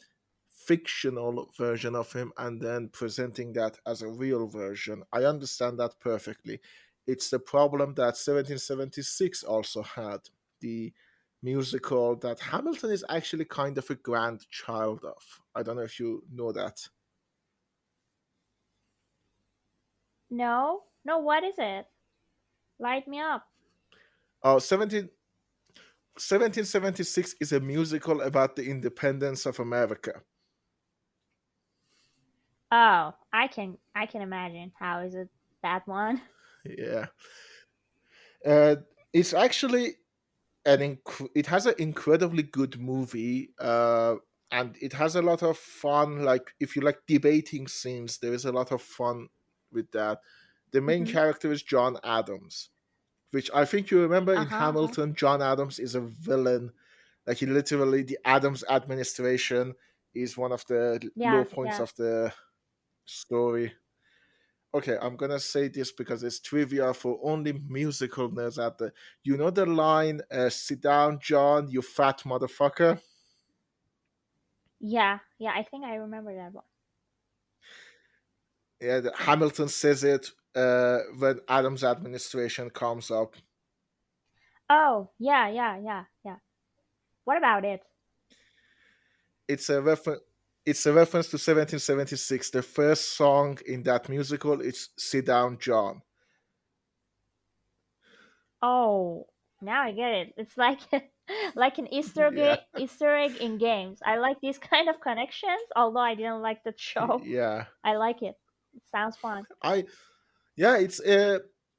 fictional version of him and then presenting that as a real version. I understand that perfectly. It's the problem that 1776 also had. The musical that Hamilton is actually kind of a grandchild of. I don't know if you know that. No, no, what is it? Light me up. Oh, 1776 is a musical about the independence of America. Oh, I can imagine. How is it that one? Yeah. Uh, it's actually it has an incredibly good movie, and it has a lot of fun. Like if you like debating scenes, there is a lot of fun with that. The main Hmm. character is John Adams, which I think you remember in Uh-huh, uh-huh. Hamilton. John Adams is a villain. Like he literally, the Adams administration is one of the low Yes, points yes. of the story. Okay, I'm gonna say this because it's trivia for only musical nerds out there. You know the line, "Sit down, John, you fat motherfucker." Yeah, yeah, I think I remember that one. Yeah, Hamilton says it when Adams' administration comes up. Oh, yeah, yeah, yeah, yeah. What about it? It's a reference. It's a reference to 1776. The first song in that musical is "Sit Down, John." Oh. Now I get it. It's like like an Yeah, Easter egg in games. I like these kind of connections, although I didn't like that show. yeah. I like it. It sounds fun. I Yeah, it's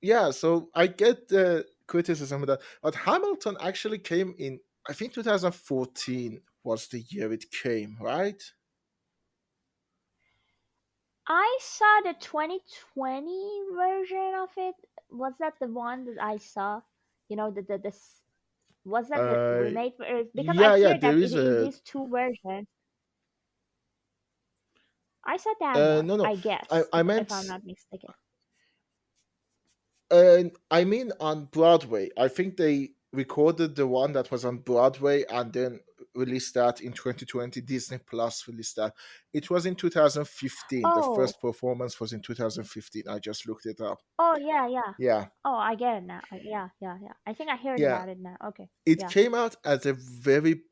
yeah. So I get the criticism of that, but Hamilton actually came in. I think 2014 was the year it came, right? I saw the 2020 version of it. Was that the one that I saw? You know, was that the Uh, remake? Because I yeah, yeah. hear There that is in a these two versions. I saw that one, no, no. I I guess, I if I'm meant not mistaken. I mean on Broadway. I think they recorded the one that was on Broadway and then released that in 2020. Disney Plus released that. It was in 2015. The Oh, first performance was in 2015. I just looked it up. oh yeah, yeah. Yeah, Oh, I get it now. Yeah, yeah, yeah. I think I heard yeah. about it now. Okay, It yeah. came out at a very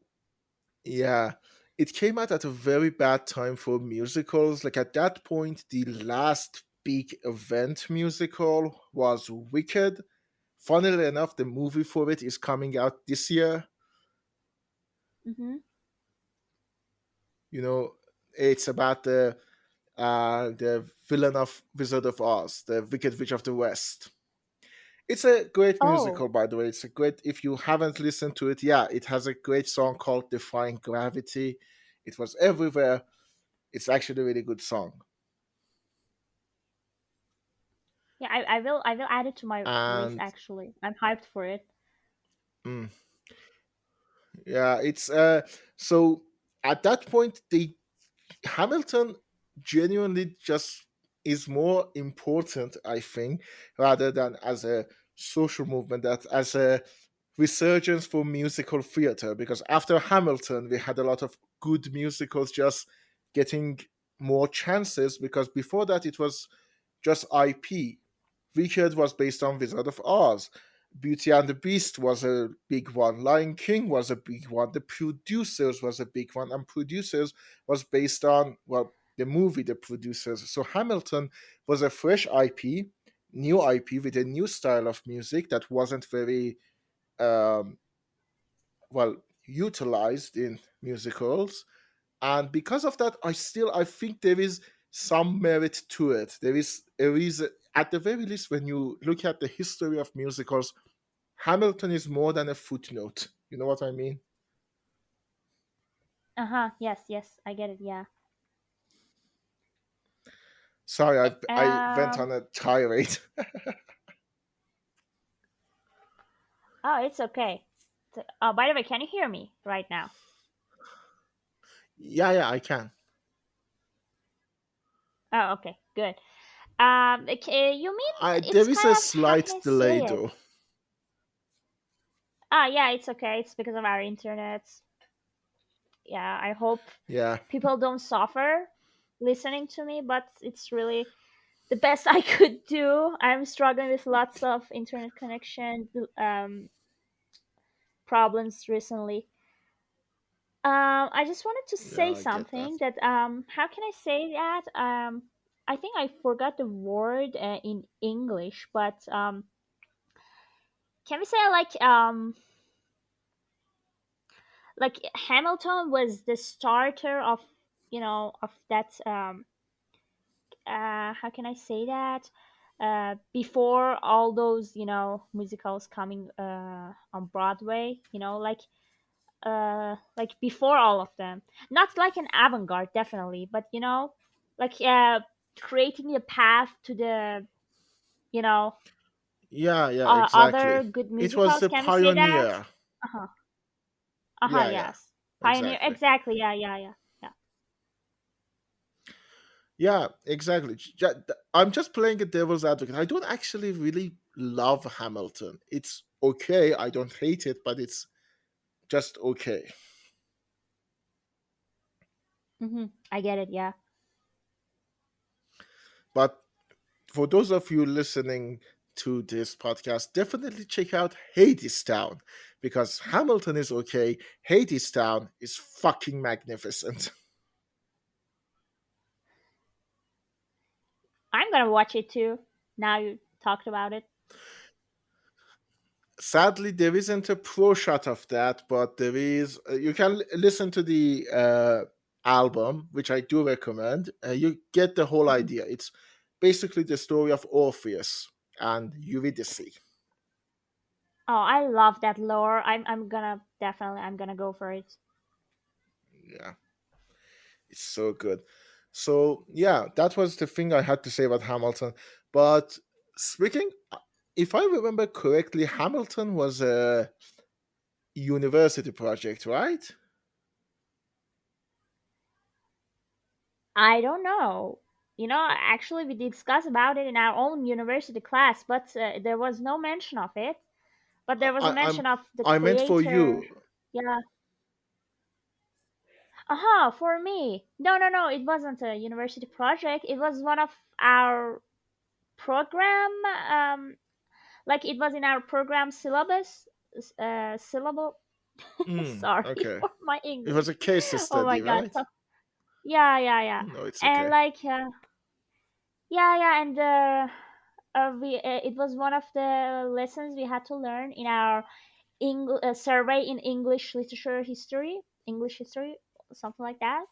yeah. It came out at a very bad time for musicals. Like at that point, the last big event musical was Wicked. Funnily enough, the movie for it is coming out this year. Mhm. You know, it's about the villain of Wizard of Oz, the Wicked Witch of the West. It's a great Oh, musical, by the way. It's a great. If you haven't listened to it, yeah, it has a great song called "Defying Gravity." It was everywhere. It's actually a really good song. yeah. I will add it to my list. And Actually, I'm hyped for it. mm, yeah, it's so at that point the Hamilton genuinely just is more important, I think, rather than as a social movement, that as a resurgence for musical theater. Because after Hamilton, we had a lot of good musicals just getting more chances. Because before that, it was just IP. Wicked was based on Wizard of Oz. Beauty and the Beast was a big one. Lion King was a big one. The Producers was a big one. And Producers was based on, well, the movie The Producers. So Hamilton was a fresh IP, new IP with a new style of music that wasn't very, um, well, utilized in musicals. And because of that, I think there is some merit to it. There is a reason, at the very least, when you look at the history of musicals, Hamilton is more than a footnote. You know what I mean? Uh huh. Yes, yes. I get it. Yeah. Sorry, I went Um. on a tirade. Oh, it's okay. By the way, can you hear me right now? Yeah, yeah, I can. Oh, okay. Good. You mean it's There is a kind of, how can slight I delay say it? though. Ah, yeah, it's okay. It's because of our internet. Yeah, I hope Yeah, people don't suffer listening to me, but it's really the best I could do. I'm struggling with lots of internet connection problems recently. I just wanted to yeah, say I get that. something that how can I say that? I think I forgot the word in English, but can we say like Hamilton was the starter of, of that how can I say that? Before all those, musicals coming on Broadway, like before all of them. Not like an avant-garde, definitely, but like creating a path to the, you know, Yeah, yeah, other exactly. good It was musicals. the Can we say that? pioneer. Uh-huh. Uh-huh, Yeah, yeah, yes. Pioneer, exactly. exactly. Yeah, yeah, yeah. Yeah. Yeah, exactly. I'm just playing a devil's advocate. I don't actually really love Hamilton. It's okay. I don't hate it, but it's just okay. I get it. Yeah. But for those of you listening to this podcast, definitely check out Hadestown because Hamilton is okay. Hadestown is fucking magnificent. I'm gonna watch it too. Now you talked about it. Sadly, there isn't a pro shot of that, but there is. You can listen to the album, which I do recommend. You get the whole Mhm. idea. It's basically the story of Orpheus and Eurydice. Oh, I love that lore. I'm gonna definitely I'm gonna go for it. Yeah, it's so good. So yeah, that was the thing I had to say about Hamilton. But speaking, if I remember correctly, Hamilton was a university project, right? I don't know. Actually, we discussed about it in our own university class, but there was no mention of it. But there was a I'm mention of the I meant for creator. you. Yeah. Aha, for me. No, no, no. It wasn't a university project. It was one of our program. Like it was in our program syllabus. Syllable. Sorry Okay. for my It English. was a case Oh my study, God. right? So yeah, yeah, yeah. No, it's And okay. like yeah, yeah, and we it was one of the lessons we had to learn in our survey in English history, something like that.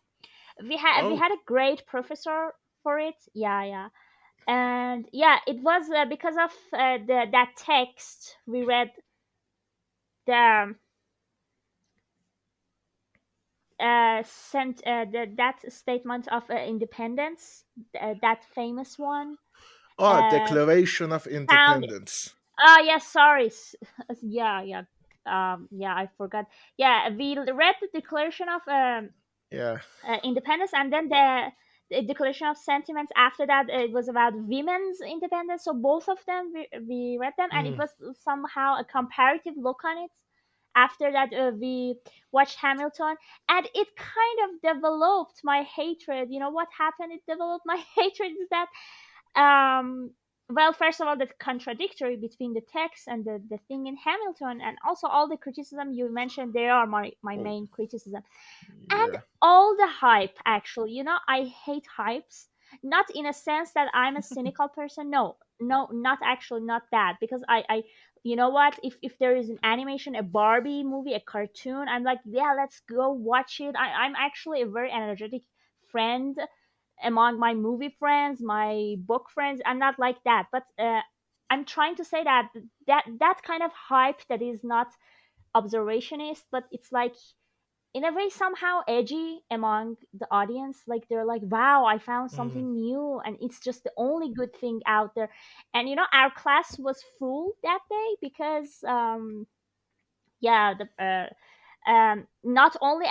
We Oh, had a great professor for it. Yeah, yeah, and yeah, it was because of the that text we read the sent that statement of independence, that famous one. Uh, Declaration of found Independence. Yes, sorry. Yeah, yeah. Yeah, I forgot. Yeah, we read the Declaration of Yeah. Independence, and then the Declaration of Sentiments. After that, it was about women's independence. So both of them, we read them, and it Mm, was somehow a comparative look on it. After that, we watched Hamilton, and it kind of developed my hatred. You know what happened? It developed my hatred is that um well, first of all, the contradictory between the text and the thing in Hamilton, and also all the criticism you mentioned, they are my oh, main criticism. And yeah. all the hype, actually, I hate hypes. Not in a sense that I'm a cynical person. No, no, not actually, not that. Because I you know what, if there is an animation, a Barbie movie, a cartoon, I'm like, yeah, let's go watch it. I'm actually a very energetic friend among my movie friends, my book friends. I'm not like that, but I'm trying to say that that kind of hype that is not observationist, but it's like in a way somehow edgy among the audience. Like they're like, wow, I found Mm, something new, and it's just the only good thing out there. And our class was full that day because yeah, not only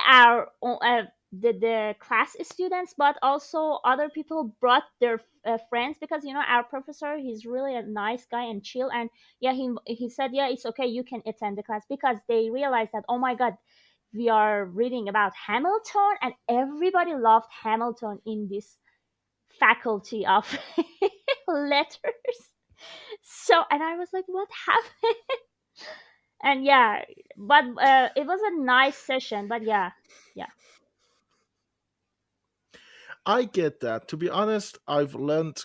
the class students, but also other people brought their friends, because our professor, he's really a nice guy and chill. And yeah, he said, yeah, it's okay, you can attend the class, because they realized that, oh my God, we are reading about Hamilton, and everybody loved Hamilton in this faculty of letters. So, and I was like, what happened? And yeah, but it was a nice session. But yeah, yeah. I get that. To be honest, I've learned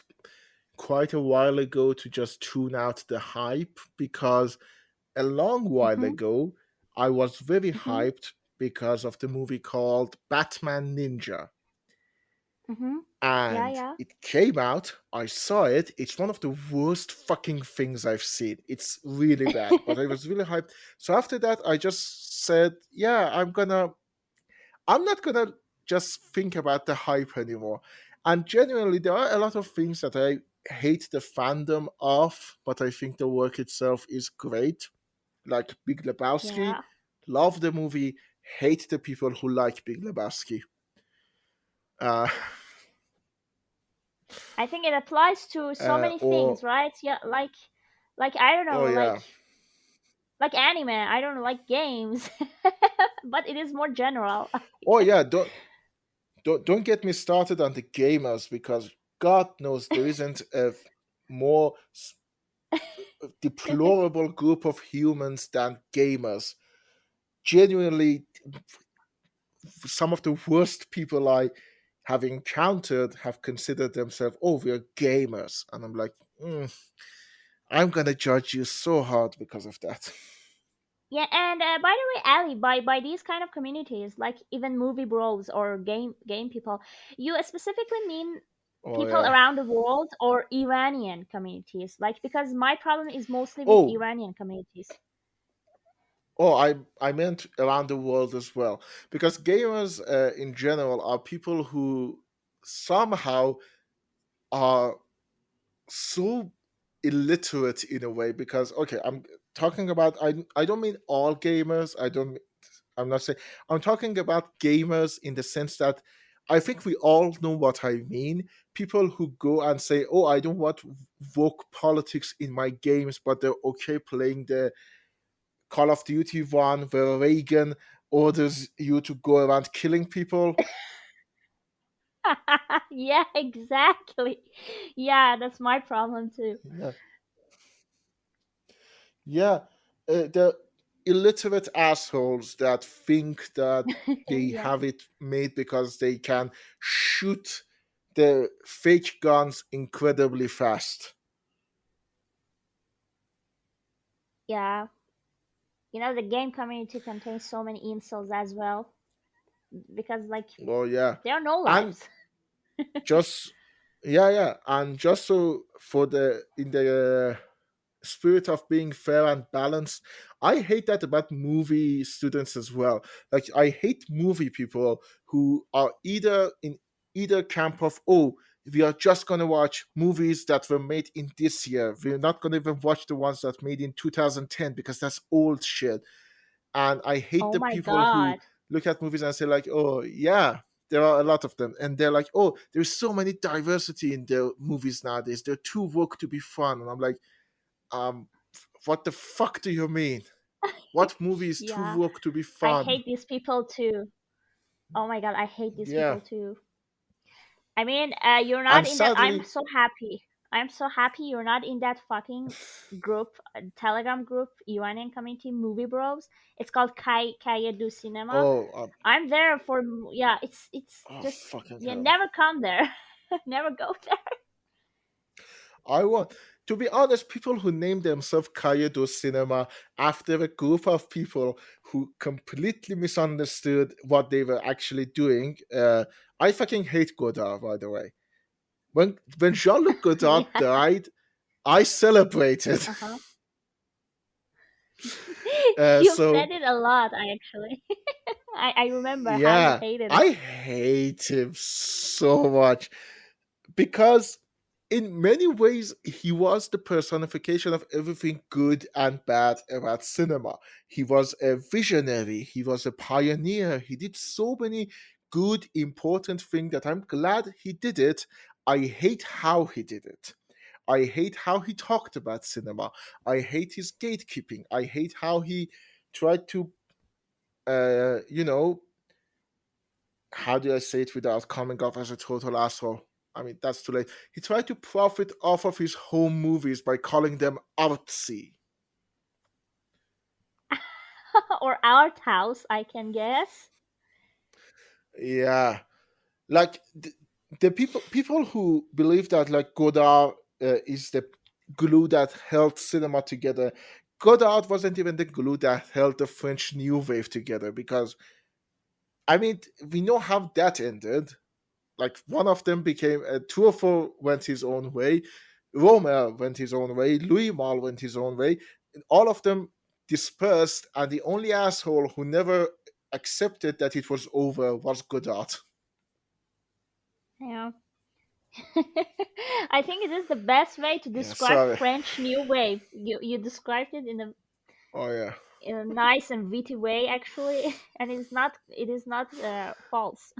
quite a while ago to just tune out the hype because a long while Mm-hmm, ago, I was very mm-hmm, hyped because of the movie called Batman Ninja. mm-hmm. Yeah, And yeah. it came out, I saw it. It's one of the worst fucking things I've seen. It's really bad, but I was really hyped. So after that, I just said, yeah, I'm not gonna just think about the hype anymore. And genuinely, there are a lot of things that I hate the fandom of, but I think the work itself is great. Like Big Lebowski, Yeah, love the movie, hate the people who like Big Lebowski. Uh, I think it applies to so many or things, right? Yeah, like I don't oh know, yeah, like anime. I don't know, like games, but it is more general. oh yeah. Don't get me started on the gamers because God knows there isn't a more deplorable group of humans than gamers. Genuinely, some of the worst people I have encountered have considered themselves, oh, we're gamers. And I'm like, I'm gonna judge you so hard because of that. Yeah, and by the way, Ali, by these kind of communities, like even movie bros or game people, you specifically mean Oh people yeah. around the world or Iranian communities? Like, because my problem is mostly with Oh, Iranian communities. I meant around the world as well, because gamers in general are people who somehow are so illiterate in a way. Because okay, I'm talking about, I don't mean all gamers. I'm not saying, I'm talking about gamers in the sense that I think we all know what I mean. People who go and say, "Oh, I don't want woke politics in my games," but they're okay playing the Call of Duty one where Reagan orders you to go around killing people. Yeah, exactly. Yeah, that's my problem too. Yeah, yeah, the illiterate assholes that think that they Yeah, have it made because they can shoot the fake guns incredibly fast. yeah. The game community contains so many insults as well because, like, Oh yeah, there are no and lives. just yeah, and just so for the in the spirit of being fair and balanced, I hate that about movie students as well. Like I hate movie people who are either in either camp of, oh, we are just gonna watch movies that were made in this year. We're not gonna even watch the ones that made in 2010 because that's old shit. And I hate Oh the my people who god. look at movies and say like, oh yeah, there are a lot of them, and they're like, oh, there's so many diversity in the movies nowadays. They're too woke to be fun, and I'm like, um, what the fuck do you mean? What movie is too Yeah, woke to be I fun? hate these people too. Oh my god, I hate these Yeah, people too. I mean, you're not and in that. I'm sadly, so happy. I'm so happy you're not in that fucking group, Telegram group, Iranian community, movie bros. It's called Kaya Do Cinema. oh, I'm there for, yeah. It's oh just, fucking yeah. hell. Never come there. Never go there. I want, to be honest, people who name themselves Kayado Cinema after a group of people who completely misunderstood what they were actually doing. I fucking hate Godard, by the way. When Jean Luc Godard Yeah. died, I celebrated. Uh huh. uh, You've said so it a lot, I actually. I remember how you yeah, hated it. I hate him so much because in many ways he was the personification of everything good and bad about cinema. He was a visionary, he was a pioneer, he did so many good important things that I'm glad he did it. I hate how he did it. I hate how he talked about cinema. I hate his gatekeeping. I hate how he tried to you know, how do I say it without coming off as a total asshole? I mean, that's too late. He tried to profit off of his home movies by calling them artsy. Or art house, I can guess. Yeah, like the people who believe that like Godard is the glue that held cinema together. Godard wasn't even the glue that held the French New Wave together, because I mean we know how that ended. Like one of them became two of four went his own way, Romer went his own way, Louis Malle went his own way, and all of them dispersed, and the only asshole who never accepted that it was over was Godard. Yeah. I think it is the best way to Yeah, describe sorry. French New Wave. You described it Oh yeah. in a nice and witty way, actually, and it is not false.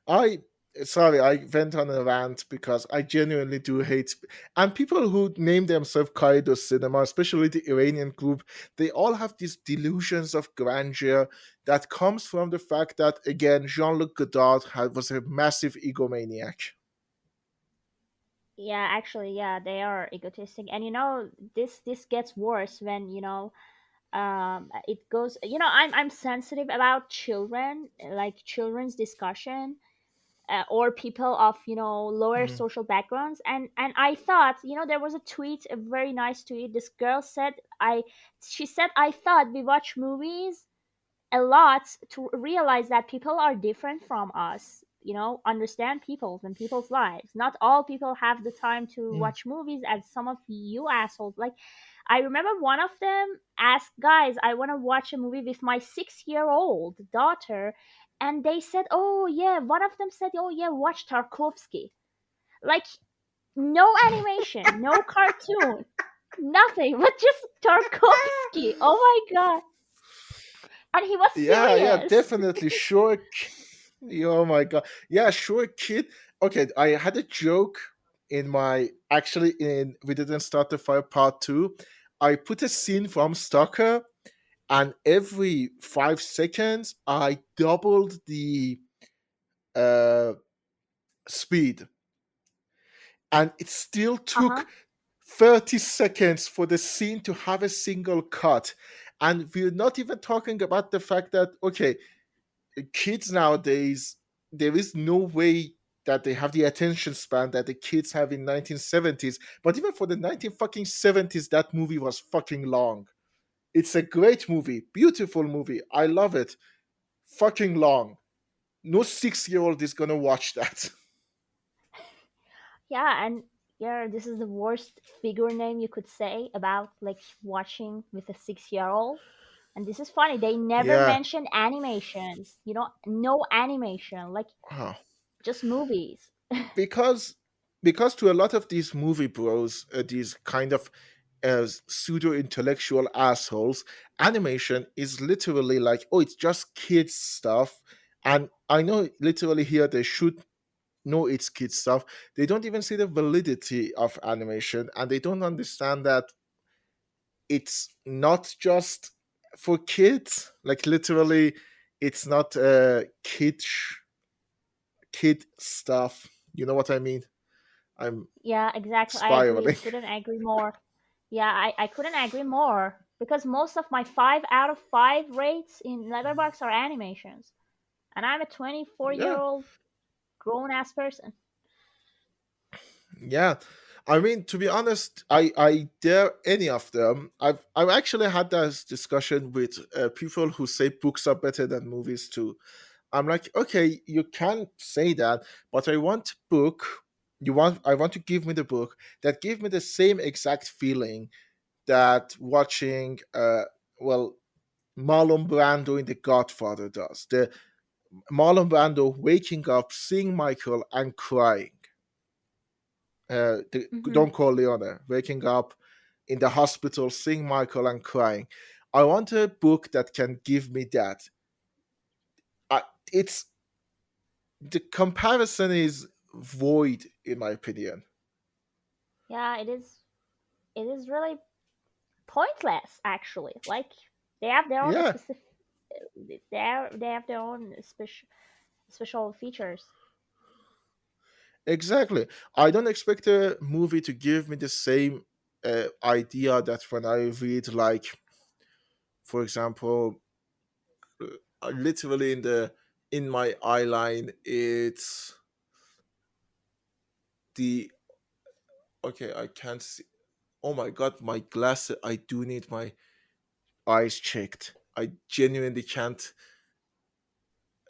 I sorry, I went on a rant because I genuinely do hate, and people who name themselves Kaido Cinema, especially the Iranian group, they all have these delusions of grandeur that comes from the fact that again Jean-Luc Godard was a massive egomaniac. Yeah, actually, yeah, they are egotistic, and this gets worse when it goes. I'm sensitive about children, like children's discussion. or people of lower Mm, social backgrounds. And I thought, there was a tweet, a very nice tweet. This girl said, I she said, I thought we watch movies a lot to realize that people are different from us, understand people and people's lives. Not all people have the time to mm. watch movies as some of you assholes. Like, I remember one of them asked, guys, I want to watch a movie with my 6-year-old daughter. And they said, oh yeah, one of them said, oh yeah, watch Tarkovsky. Like, no animation, no cartoon, nothing, but just Tarkovsky. Oh my god. And he was Yeah, yeah, serious. definitely. Sure. Oh my god. Yeah, sure, kid. Okay, I had a joke in my actually in We Didn't Start the Fire Part 2. I put a scene from Stalker, and every 5 seconds I doubled the uh speed, and it still Uh-huh. took 30 seconds for the scene to have a single cut. And we're not even talking about the fact that, okay, kids nowadays, there is no way that they have the attention span that the kids have in 1970s. But even for the 19 fucking 70s, that movie was fucking long. It's a great movie, beautiful movie. I love it. Fucking long. No 6-year old is gonna watch that. Yeah, and yeah, this is the worst figure name you could say about like watching with a 6-year-old. And this is funny. They never Yeah. mentioned animations. No animation, like Wow. just movies. because because to a lot of these movie bros, these kind of pseudo intellectual assholes, animation is literally like, oh, it's just kids stuff. And I know literally here they should know it's kids stuff. They don't even see the validity of animation, and they don't understand that it's not just for kids. Like literally, it's not kid stuff. You know what I mean? I'm Yeah, exactly. I agree. spiraling. Couldn't agree more. Yeah, I couldn't agree more because most of my 5 out of 5 rates in Letterbox are animations, and I'm a 24-year Yeah, old grown ass person. yeah. I mean, to be honest, I dare any of them. I've actually had this discussion with people who say books are better than movies too. I'm like, okay, you can say that, but I want book. I want to give me the book that give me the same exact feeling that watching well, Marlon Brando in The Godfather does. The Marlon Brando waking up, seeing Michael and crying. The Hmm. Don Corleone waking up in the hospital, seeing Michael and crying. I want a book that can give me that. I, it's the comparison is void in my opinion. Yeah, it is. It is really pointless, actually. Like, they have their own Yeah, specific. They have their own special features. exactly. I don't expect a movie to give me the same idea that when I read, like, for example, literally in my eye line, it's the okay. I can't see. Oh my god, my glasses! I do need my eyes checked. I genuinely can't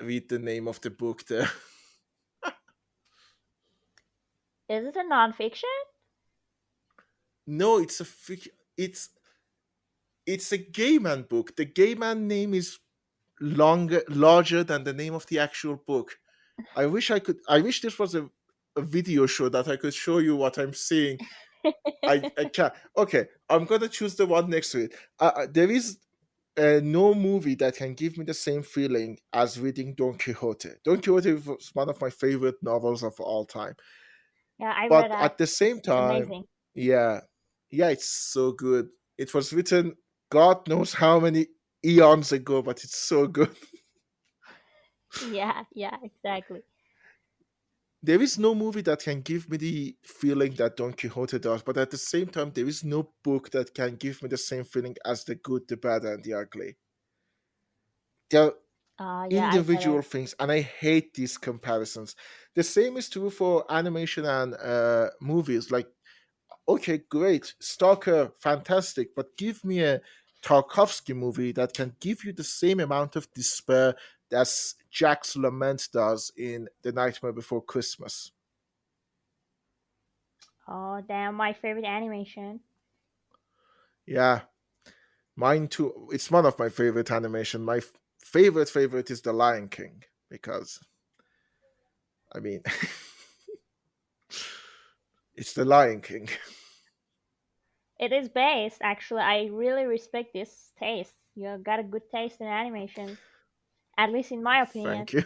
read the name of the book there. Is it a nonfiction? No, it's it's a gay man book. The gay man name is larger than the name of the actual book. I wish this was a video show that I could show you what I'm seeing. I can't. Okay, I'm gonna choose the one next to it. There is no movie that can give me the same feeling as reading Don Quixote. Don Quixote was one of my favorite novels of all time. Yeah, I read But that. at the same It's time, amazing. yeah, yeah, it's so good. It was written God knows how many eons ago, but it's so good. Yeah, yeah, exactly. There is no movie that can give me the feeling that Don Quixote does, but at the same time, there is no book that can give me the same feeling as The Good, the Bad, and the Ugly. There, Yeah, I get it. individual things, and I hate these comparisons. The same is true for animation and movies. Like, okay, great, Stalker, fantastic, but give me a Tarkovsky movie that can give you the same amount of despair that Jack's Lament does in The Nightmare Before Christmas. Oh, damn, my favorite animation. Yeah, mine too. It's one of my favorite animation. My favorite is The Lion King because I mean, it's The Lion King. It is based, actually. I really respect this taste. You got a good taste in animations, at least in my opinion. Thank you.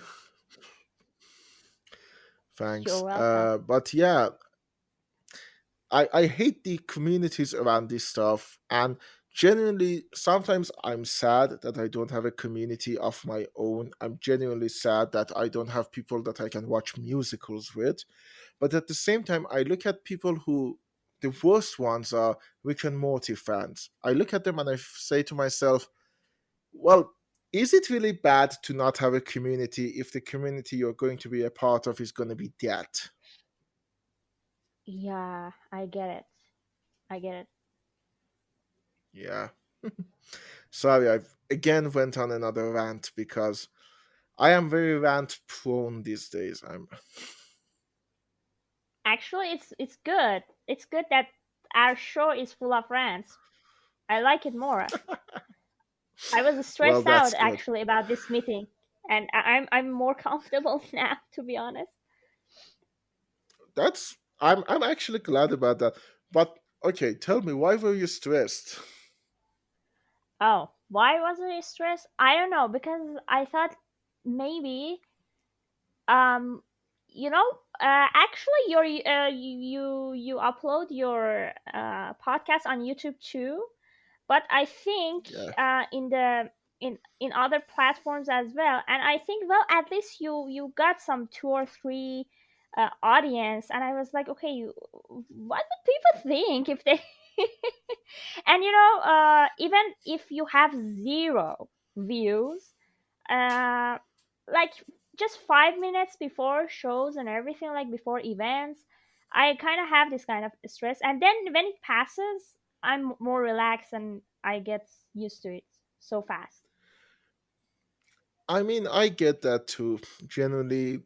You're Thanks. welcome. But yeah, I hate the communities around this stuff. And genuinely, sometimes I'm sad that I don't have a community of my own. I'm genuinely sad that I don't have people that I can watch musicals with. But at the same time, I look at people who, the worst ones are Rick and Morty fans. I look at them and I say to myself, well, is it really bad to not have a community if the community you're going to be a part of is going to be that? Yeah, I get it. I get it. Yeah. Sorry, I've again went on another rant because I am very rant prone these days. I'm Actually, it's good. It's good that our show is full of rants. I like it more. I was well, stressed out that's good. actually about this meeting, and I'm more comfortable now, to be honest. I'm actually glad about that. But okay, tell me, why were you stressed? Oh, why was I stressed? I don't know, because I thought maybe um you know actually you upload your podcast on YouTube too, but I think Yeah. in the in other platforms as well. And I think, well, at least you got some two or three audience. And I was like, okay, what would people think if they and even if you have zero views, uh like just 5 minutes before shows and everything, like before events, I kind of have this kind of stress, and then when it passes, I'm more relaxed and I get used to it so fast. I mean, I get that too. Generally,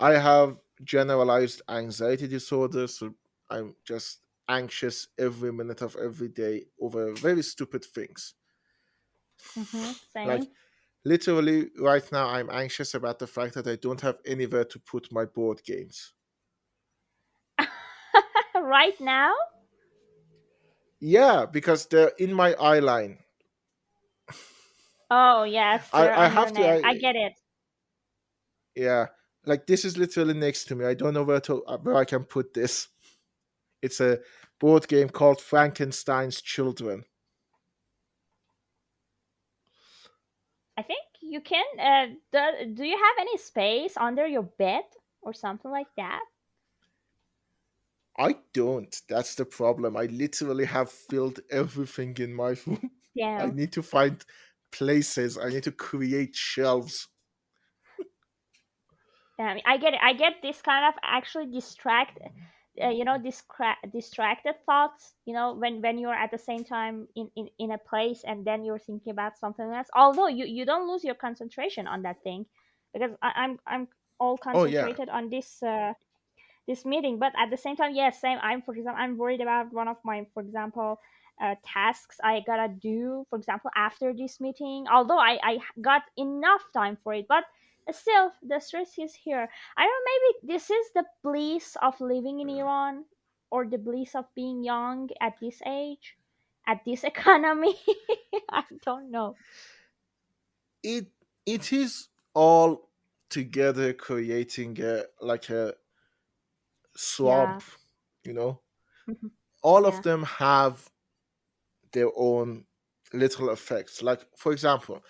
I have generalized anxiety disorder, so I'm just anxious every minute of every day over very stupid things. Like, Same. literally, right now, I'm anxious about the fact that I don't have anywhere to put my board games. Right now. Yeah, because they're in my eye line. Oh yes, they're I on your have to, name. I get it. yeah, like this is literally next to me. I don't know where I can put this. It's a board game called Frankenstein's Children. I think you can do you have any space under your bed or something like that? I don't. That's the problem. I literally have filled everything in my room. I Damn. need to find places. I need to create shelves. I get it. I get this kind of actually distracted thoughts. When you're at the same time in a place, and then you're thinking about something else. Although you don't lose your concentration on that thing, because I'm all Oh yeah. concentrated on this meeting. But at the same time, yes, same. For example, I'm worried about one of my, for example, tasks I gotta do, for example, after this meeting. Although I got enough time for it, but still the stress is here. I don't know, maybe this is the bliss of living in Iran, or the bliss of being young at this age, at this economy. I don't know. It it is all together creating a Yeah. swamp, you know? All of Yeah. them have their own little effects. Like, for example,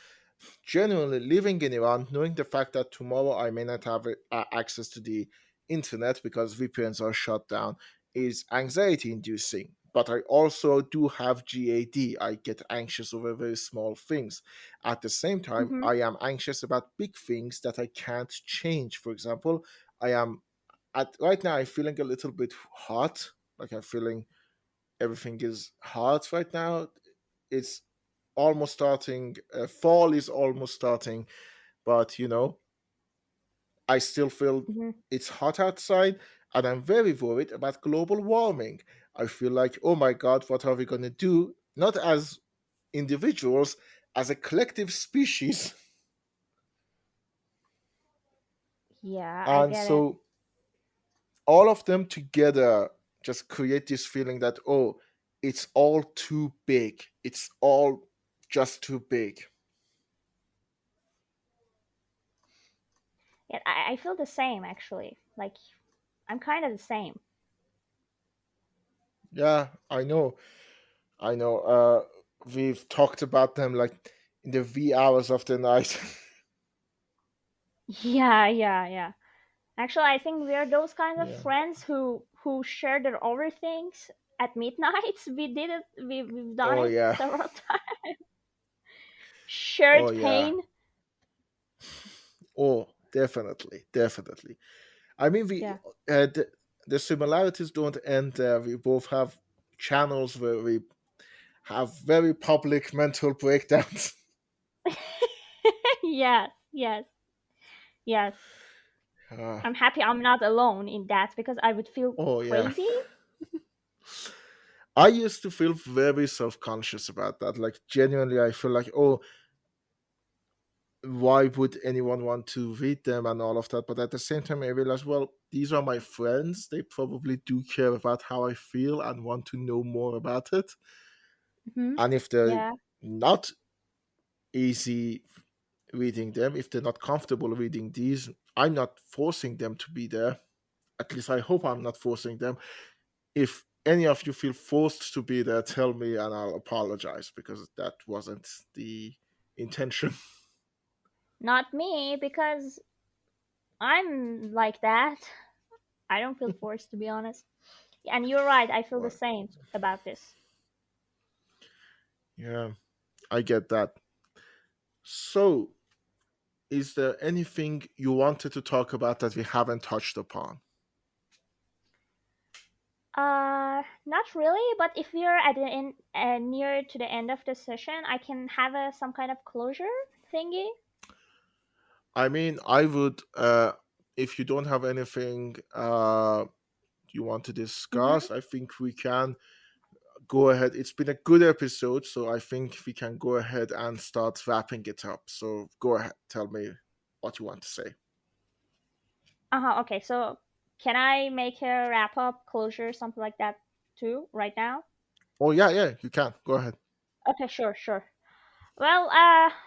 genuinely living in Iran, knowing the fact that tomorrow I may not have access to the internet because VPNs are shut down, is anxiety inducing. but I also do have GAD. I get anxious over very small things. At the same time, Mm-hmm. I am anxious about big things that I can't change. For example, I am at right now I'm feeling a little bit hot. Like I'm feeling everything is hot right now. It's almost starting. Fall is almost starting, but I still feel Mm-hmm. it's hot outside, and I'm very worried about global warming. I feel like, oh my God, what are we going to do? Not as individuals, as a collective species. Yeah, I And get it. so all of them together just create this feeling that, oh, it's all too big. It's all just too big. Yeah, I feel the same actually. Like I'm kind of the same. Yeah, I know. I know. We've talked about them like in the wee hours of the night. Yeah, yeah, yeah. Actually, I think we are those kind of Yeah. friends who share their overthings at midnight. We did it. We've done Oh it yeah. several times. Oh Shared yeah. pain. Oh, definitely, definitely. I mean, we Yeah. the similarities don't end there. We both have channels where we have very public mental breakdowns. Yes, yes, yes. Uh, I'm happy I'm not alone in that because I would feel oh yeah. crazy. I used to feel very self-conscious about that. Like genuinely, I feel like, oh, why would anyone want to read them and all of that? But at the same time, I realized, well, these are my friends. They probably do care about how I feel and want to know more about it. Hmm. And if they're Yeah. not easy reading them, if they're not comfortable reading these, I'm not forcing them to be there. At least I hope I'm not forcing them. If any of you feel forced to be there, tell me and I'll apologize because that wasn't the intention. Not me because I'm like that. I don't feel forced to be honest. And you're right. I feel the Right. same about this. Yeah, I get that. So, is there anything you wanted to talk about that we haven't touched upon? Not really, but if we are at the end, near to the end of the session, I can have some kind of closure thingy. I mean, I would, if you don't have anything you want to Mm-hmm. discuss, I think we can go ahead. It's been a good episode, so I think we can go ahead and start wrapping it up. So go ahead, tell me what you want to say. Uh-huh. Okay, so can I make a wrap up closure, something like that too, right now? Oh yeah, yeah, you can. Go ahead. Okay, sure, sure. Well,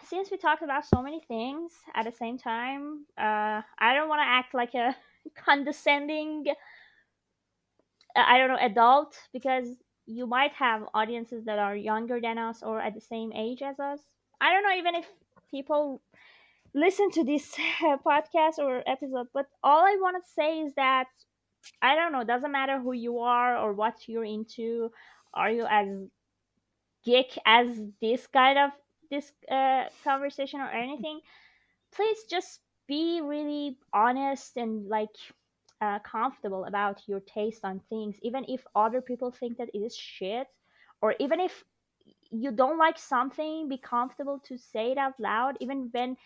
since we talked about so many things at the same time, I don't want to act like a condescending, I don't know, adult because you might have audiences that are younger than us or at the same age as us. I don't know even if people listen to this podcast or episode, but all I want to say is that I don't know, doesn't matter who you are or what you're into. Are you as geek as this kind of this conversation or anything? Please just be really honest and like comfortable about your taste on things, even if other people think that it is shit, or even if you don't like something, be comfortable to say it out loud, even when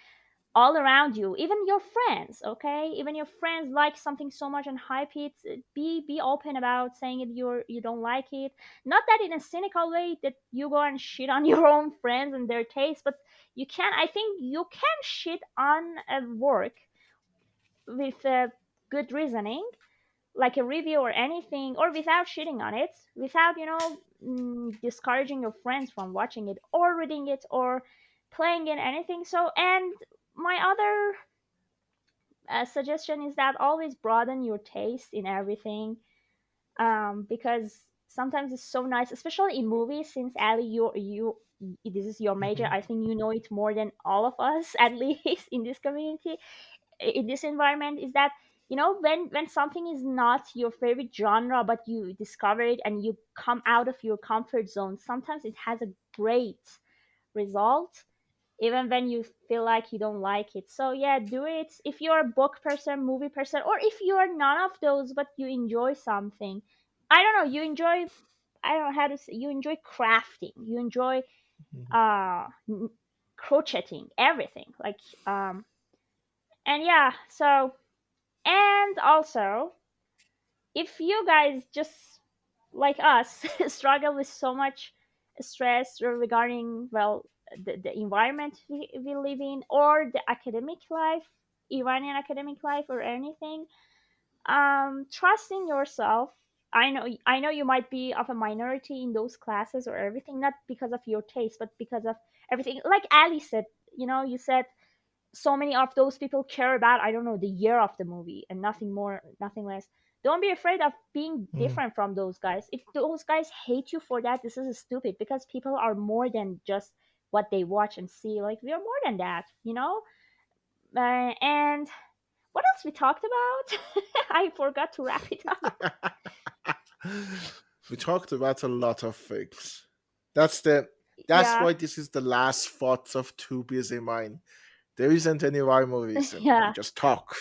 all around you, even your friends, okay, even your friends like something so much and hype it, be open about saying it, you don't like it, not that in a cynical way that you go and shit on your own friends and their taste, but you can, I think you can shit on a work with a good reasoning, like a review or anything, or without shitting on it, without discouraging your friends from watching it or reading it or playing it, anything. So, and my other suggestion is that always broaden your taste in everything, because sometimes it's so nice, especially in movies. Since Ali, you this is your major. Hmm. I think you know it more than all of us, at least in this community, in this environment. Is that when something is not your favorite genre, but you discover it and you come out of your comfort zone, sometimes it has a great result, even when you feel like you don't like it. So yeah, do it if you're a book person, movie person, or if you are none of those but you enjoy something. I don't know, you enjoy, I don't know how to say, you enjoy crafting, you enjoy Mhm. uh n- crocheting, everything, like, and yeah, so, and also, if you guys just like us struggle with so much stress regarding, well, the environment we live in, or the academic life, Iranian academic life, or anything, trust in yourself. I know you might be of a minority in those classes or everything, not because of your taste but because of everything, like Ali said. You said so many of those people care about, I don't know, the year of the movie and nothing more, nothing less. Don't be afraid of being Mm. different from those guys. If those guys hate you for that, this is stupid, because people are more than just what they watch and see. Like, we are more than that. And what else we talked about? I forgot to wrap it up. We talked about a lot of things. That's the that's Yeah. why this is the last thoughts of Too Busy Mind. There isn't any rhyme or reason. We Yeah. just talk.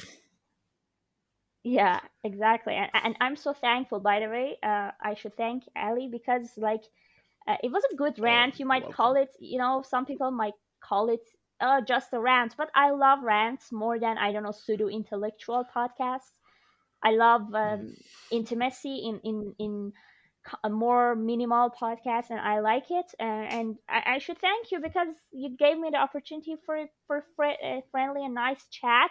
Yeah, exactly. And I'm so thankful, by the way. I should thank Ali, because, like, it was a good Oh, rant. You you're might call welcome. it, some people might call it just a rant, but I love rants more than, I don't know, pseudo intellectual podcasts. I love Mm. intimacy in a more minimal podcast, and I like it. And I should thank you, because you gave me the opportunity for friendly and nice chat.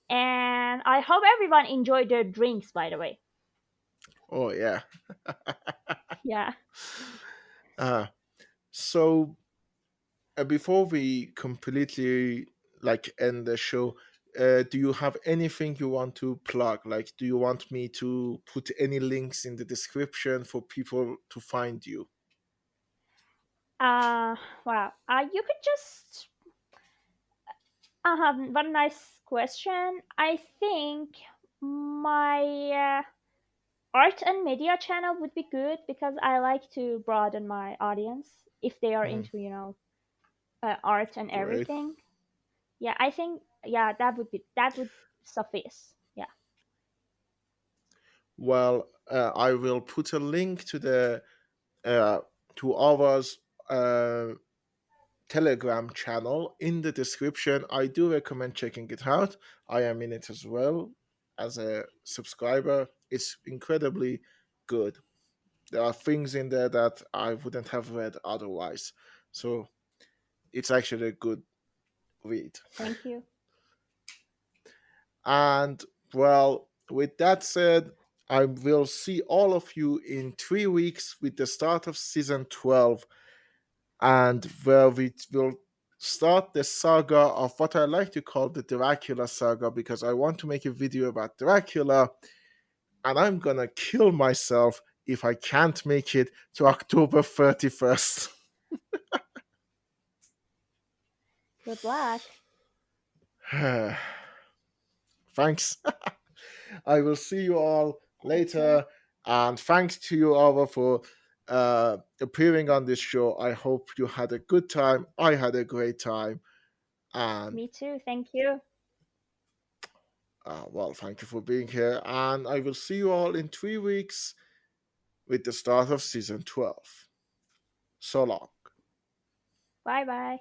And I hope everyone enjoyed their drinks, by the way. Oh yeah. Yeah. Uh, so before we completely like end the show, do you have anything you want to plug? Like, do you want me to put any links in the description for people to find you? Uh, wow. You could just. One nice question. I think my art and media channel would be good, because I like to broaden my audience if they are Mhm. into, art and Great. everything. Yeah, I think, yeah, that would suffice. Yeah. Well, I will put a link to the uh, to ours uh, Telegram channel in the description. I do recommend checking it out. I am in it as well as a subscriber. It's incredibly good. There are things in there that I wouldn't have read otherwise. So it's actually a good read. Thank you. And well, with that said, I will see all of you in 3 weeks with the start of season 12, and where we will start the saga of what I like to call the Dracula saga, because I want to make a video about Dracula, and I'm gonna kill myself if I can't make it to October 31st. Good luck. Thanks. I will see you all Take care. later. And thanks to you, Ava, for appearing on this show. I hope you had a good time. I had a great time. And Me too. Thank you. well, thank you for being here. And I will see you all in 3 weeks with the start of season 12. So long. Bye bye.